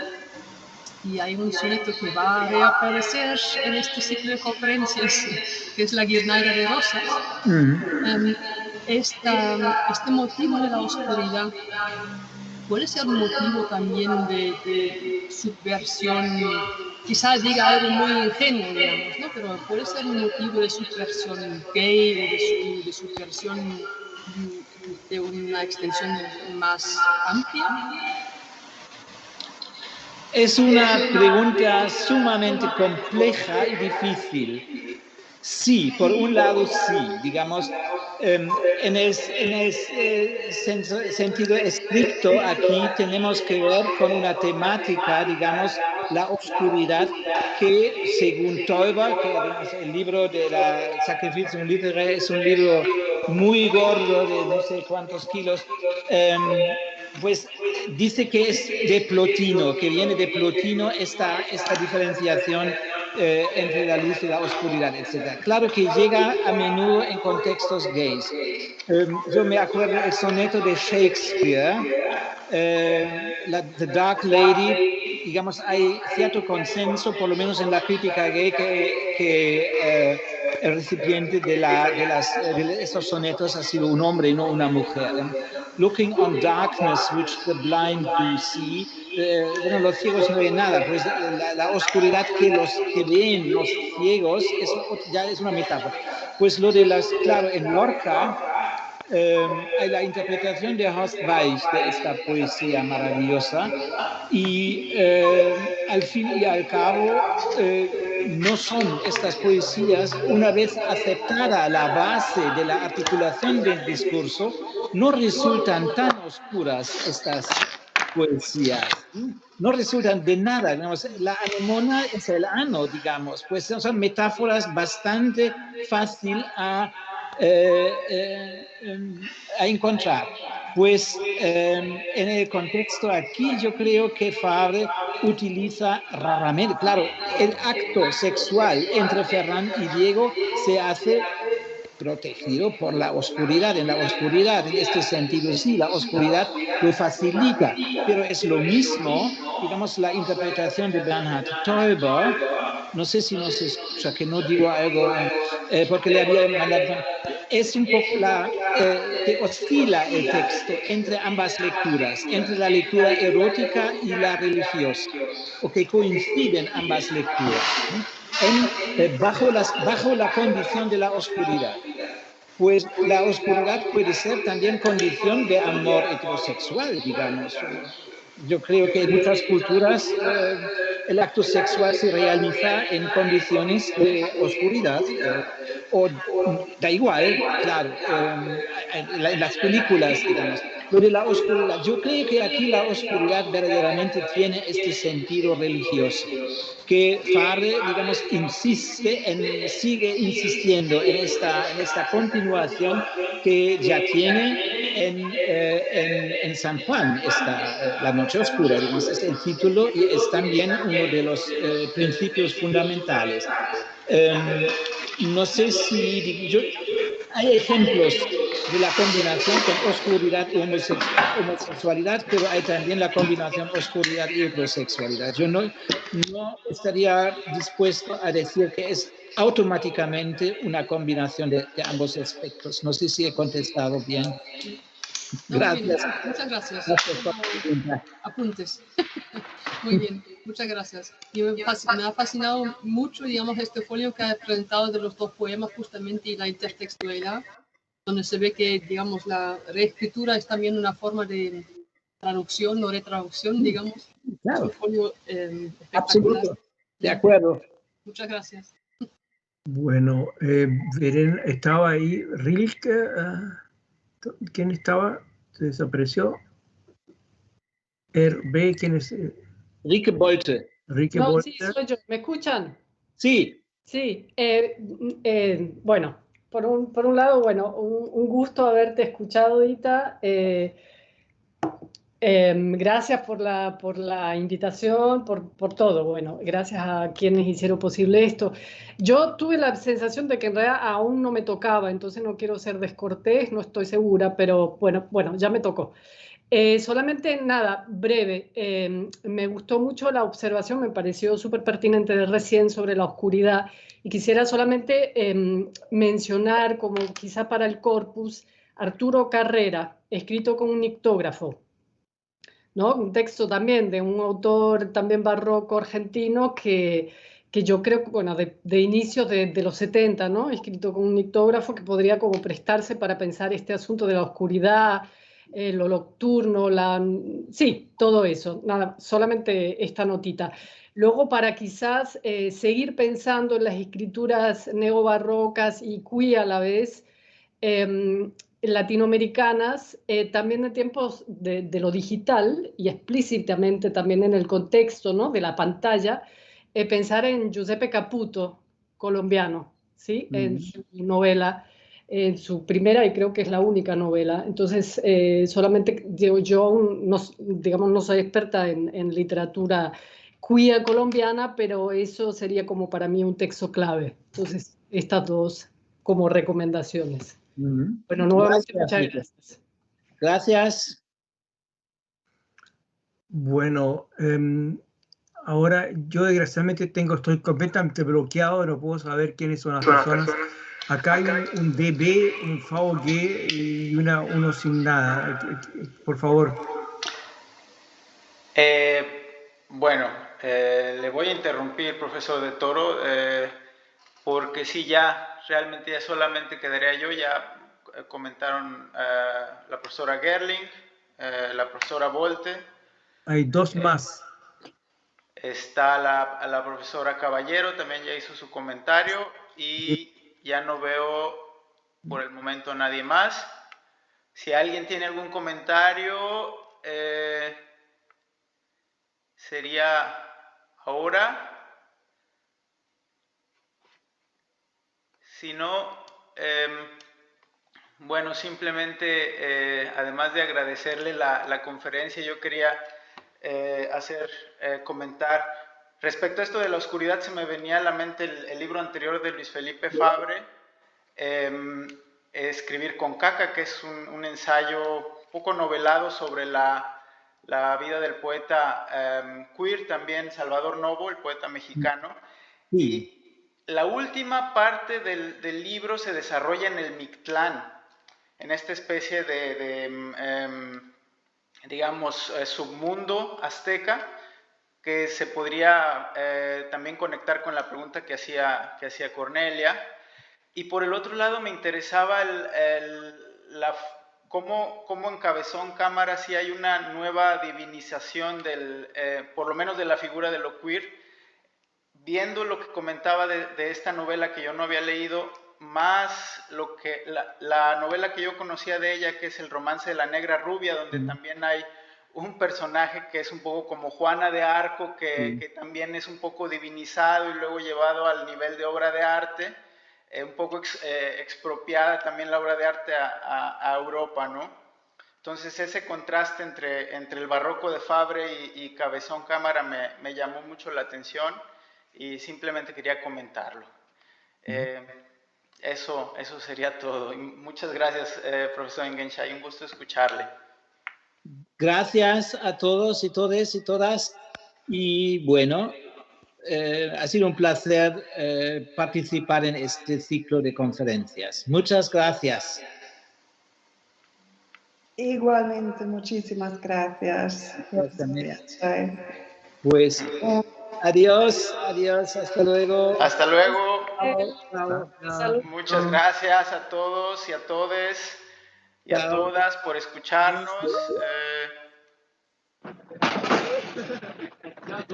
Y hay un soneto que va a reaparecer en este ciclo de conferencias, que es La guirnalda de rosas. Este motivo de la oscuridad puede ser un motivo también de subversión, quizá diga algo muy ingenuo, digamos, ¿no? Pero puede ser un motivo de subversión gay o de subversión de una extensión más amplia. Es una pregunta sumamente compleja y difícil. Sí, por un lado sí, digamos, en el sentido estricto aquí tenemos que ver con una temática, digamos, la oscuridad que según Teuber, que digamos, el libro de la Sacrificium Literae es un libro muy gordo de no sé cuántos kilos, pues dice que es de Plotino, que viene de Plotino esta diferenciación entre la luz y la oscuridad, etc. Claro que llega a menudo en contextos gays. Yo me acuerdo el soneto de Shakespeare, The Dark Lady, digamos, hay cierto consenso, por lo menos en la crítica gay, que el recipiente de estos sonetos ha sido un hombre y no una mujer. Looking on darkness which the blind do see. Bueno, los ciegos no ven nada, pues la oscuridad que ven los ciegos ya es una metáfora. Pues lo de claro, en Lorca hay la interpretación de Horst Weich de esta poesía maravillosa y al fin y al cabo no son estas poesías, una vez aceptada la base de la articulación del discurso, no resultan tan oscuras estas poesías, no resultan de nada, digamos, la anemona es el ano, digamos, pues son metáforas bastante fácil a encontrar. Pues en el contexto aquí yo creo que Fabre utiliza raramente, claro, el acto sexual entre Ferran y Diego se hace protegido por la oscuridad. En la oscuridad, en este sentido, sí, la oscuridad lo facilita, pero es lo mismo, digamos, la interpretación de Bernhard Teuber. No sé si nos escucha, que no digo algo, porque le había mandado. Es un poco que oscila el texto entre ambas lecturas, entre la lectura erótica y la religiosa, o que coinciden ambas lecturas, bajo la condición de la oscuridad. Pues la oscuridad puede ser también condición de amor heterosexual, digamos. Yo creo que en muchas culturas el acto sexual se realiza en condiciones de oscuridad, o da igual, claro, en las películas, digamos. Lo de la oscuridad, yo creo que aquí la oscuridad verdaderamente tiene este sentido religioso, que Fabre, digamos, sigue insistiendo en esta continuación que ya tiene en San Juan, La Noche Oscura, digamos, es el título y es también uno de los principios fundamentales. No sé si hay ejemplos de la combinación con oscuridad y homosexualidad, pero hay también la combinación oscuridad y heterosexualidad. Yo no estaría dispuesto a decir que es automáticamente una combinación de ambos aspectos. No sé si he contestado bien. Gracias. Bien, muchas gracias. Apuntes. Muy bien, muchas gracias. Y me ha fascinado mucho, digamos, este folio que ha presentado de los dos poemas justamente y la intertextualidad, donde se ve que, digamos, la reescritura es también una forma de traducción o retraducción, digamos. Claro. Es un folio absoluto. De acuerdo. Muchas gracias. Bueno, estaba ahí Rilke. ¿Quién estaba? Se desapareció. ¿Quién es? Rilke Bolte. Bolte. Sí, soy yo. ¿Me escuchan? Sí. Sí. Bueno, por un lado, bueno, un gusto haberte escuchado, Ita. Gracias por la invitación, por todo. Bueno, gracias a quienes hicieron posible esto. Yo tuve la sensación de que en realidad aún no me tocaba, entonces no quiero ser descortés, no estoy segura, pero bueno, ya me tocó. Solamente nada, breve. Me gustó mucho la observación, me pareció súper pertinente de recién sobre la oscuridad y quisiera solamente mencionar, como quizá para el corpus, Arturo Carrera, escrito con un nictógrafo, ¿no? Un texto también de un autor también barroco argentino que yo creo, bueno, de inicios de los 70, ¿no? Escrito con un nictógrafo que podría como prestarse para pensar este asunto de la oscuridad lo nocturno, sí, todo eso, nada, solamente esta notita. Luego, para quizás seguir pensando en las escrituras neobarrocas y queer a la vez, latinoamericanas, también en tiempos de lo digital y explícitamente también en el contexto, ¿no?, de la pantalla, pensar en Giuseppe Caputo, colombiano, ¿sí? En su novela, en su primera y creo que es la única novela. Entonces, solamente digo, yo digamos, no soy experta en literatura queer colombiana, pero eso sería como para mí un texto clave. Entonces, estas dos como recomendaciones. Bueno, nuevamente muchas gracias. Gracias. Bueno, ahora yo desgraciadamente estoy completamente bloqueado, no puedo saber quiénes son las personas. Acá hay un DB, un VG y uno sin nada. Por favor. Bueno, le voy a interrumpir, profesor de Toro, porque sí, ya realmente ya solamente quedaría yo. Ya comentaron la profesora Gerling, la profesora Volte. Hay dos más. Está la profesora Caballero, también ya hizo su comentario, y ya no veo por el momento nadie más. Si alguien tiene algún comentario, sería ahora. Si no, bueno, simplemente, además de agradecerle la conferencia, yo quería comentar. Respecto a esto de la oscuridad, se me venía a la mente el libro anterior de Luis Felipe Fabre, Escribir con caca, que es un ensayo poco novelado sobre la vida del poeta queer, también Salvador Novo, el poeta mexicano. Sí. Y la última parte del libro se desarrolla en el Mictlán, en esta especie digamos, submundo azteca, que se podría también conectar con la pregunta que hacía Cornelia. Y por el otro lado me interesaba cómo en Cabezón Cámara sí hay una nueva divinización por lo menos de la figura de lo queer, viendo lo que comentaba de esta novela que yo no había leído, más la novela que yo conocía de ella, que es El romance de la negra rubia, donde también hay un personaje que es un poco como Juana de Arco, que también es un poco divinizado y luego llevado al nivel de obra de arte, un poco expropiada también la obra de arte a Europa, ¿no? Entonces ese contraste entre el barroco de Fabre y Cabezón Cámara me llamó mucho la atención y simplemente quería comentarlo. Eso sería todo. Y muchas gracias, profesor Engenshai, un gusto escucharle. Gracias a todos y todas y todas. Y bueno, ha sido un placer participar en este ciclo de conferencias. Muchas gracias. Igualmente, muchísimas gracias. Pues adiós, hasta luego. Hasta luego. Salud. Muchas gracias a todos y a todes y a todas por escucharnos.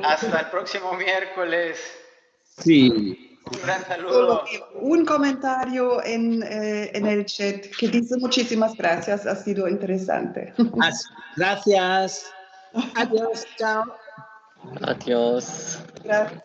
Hasta el próximo miércoles. Sí. Un gran saludo. Un comentario en el chat que dice muchísimas gracias, ha sido interesante. Gracias. Adiós, chao. Adiós. Gracias.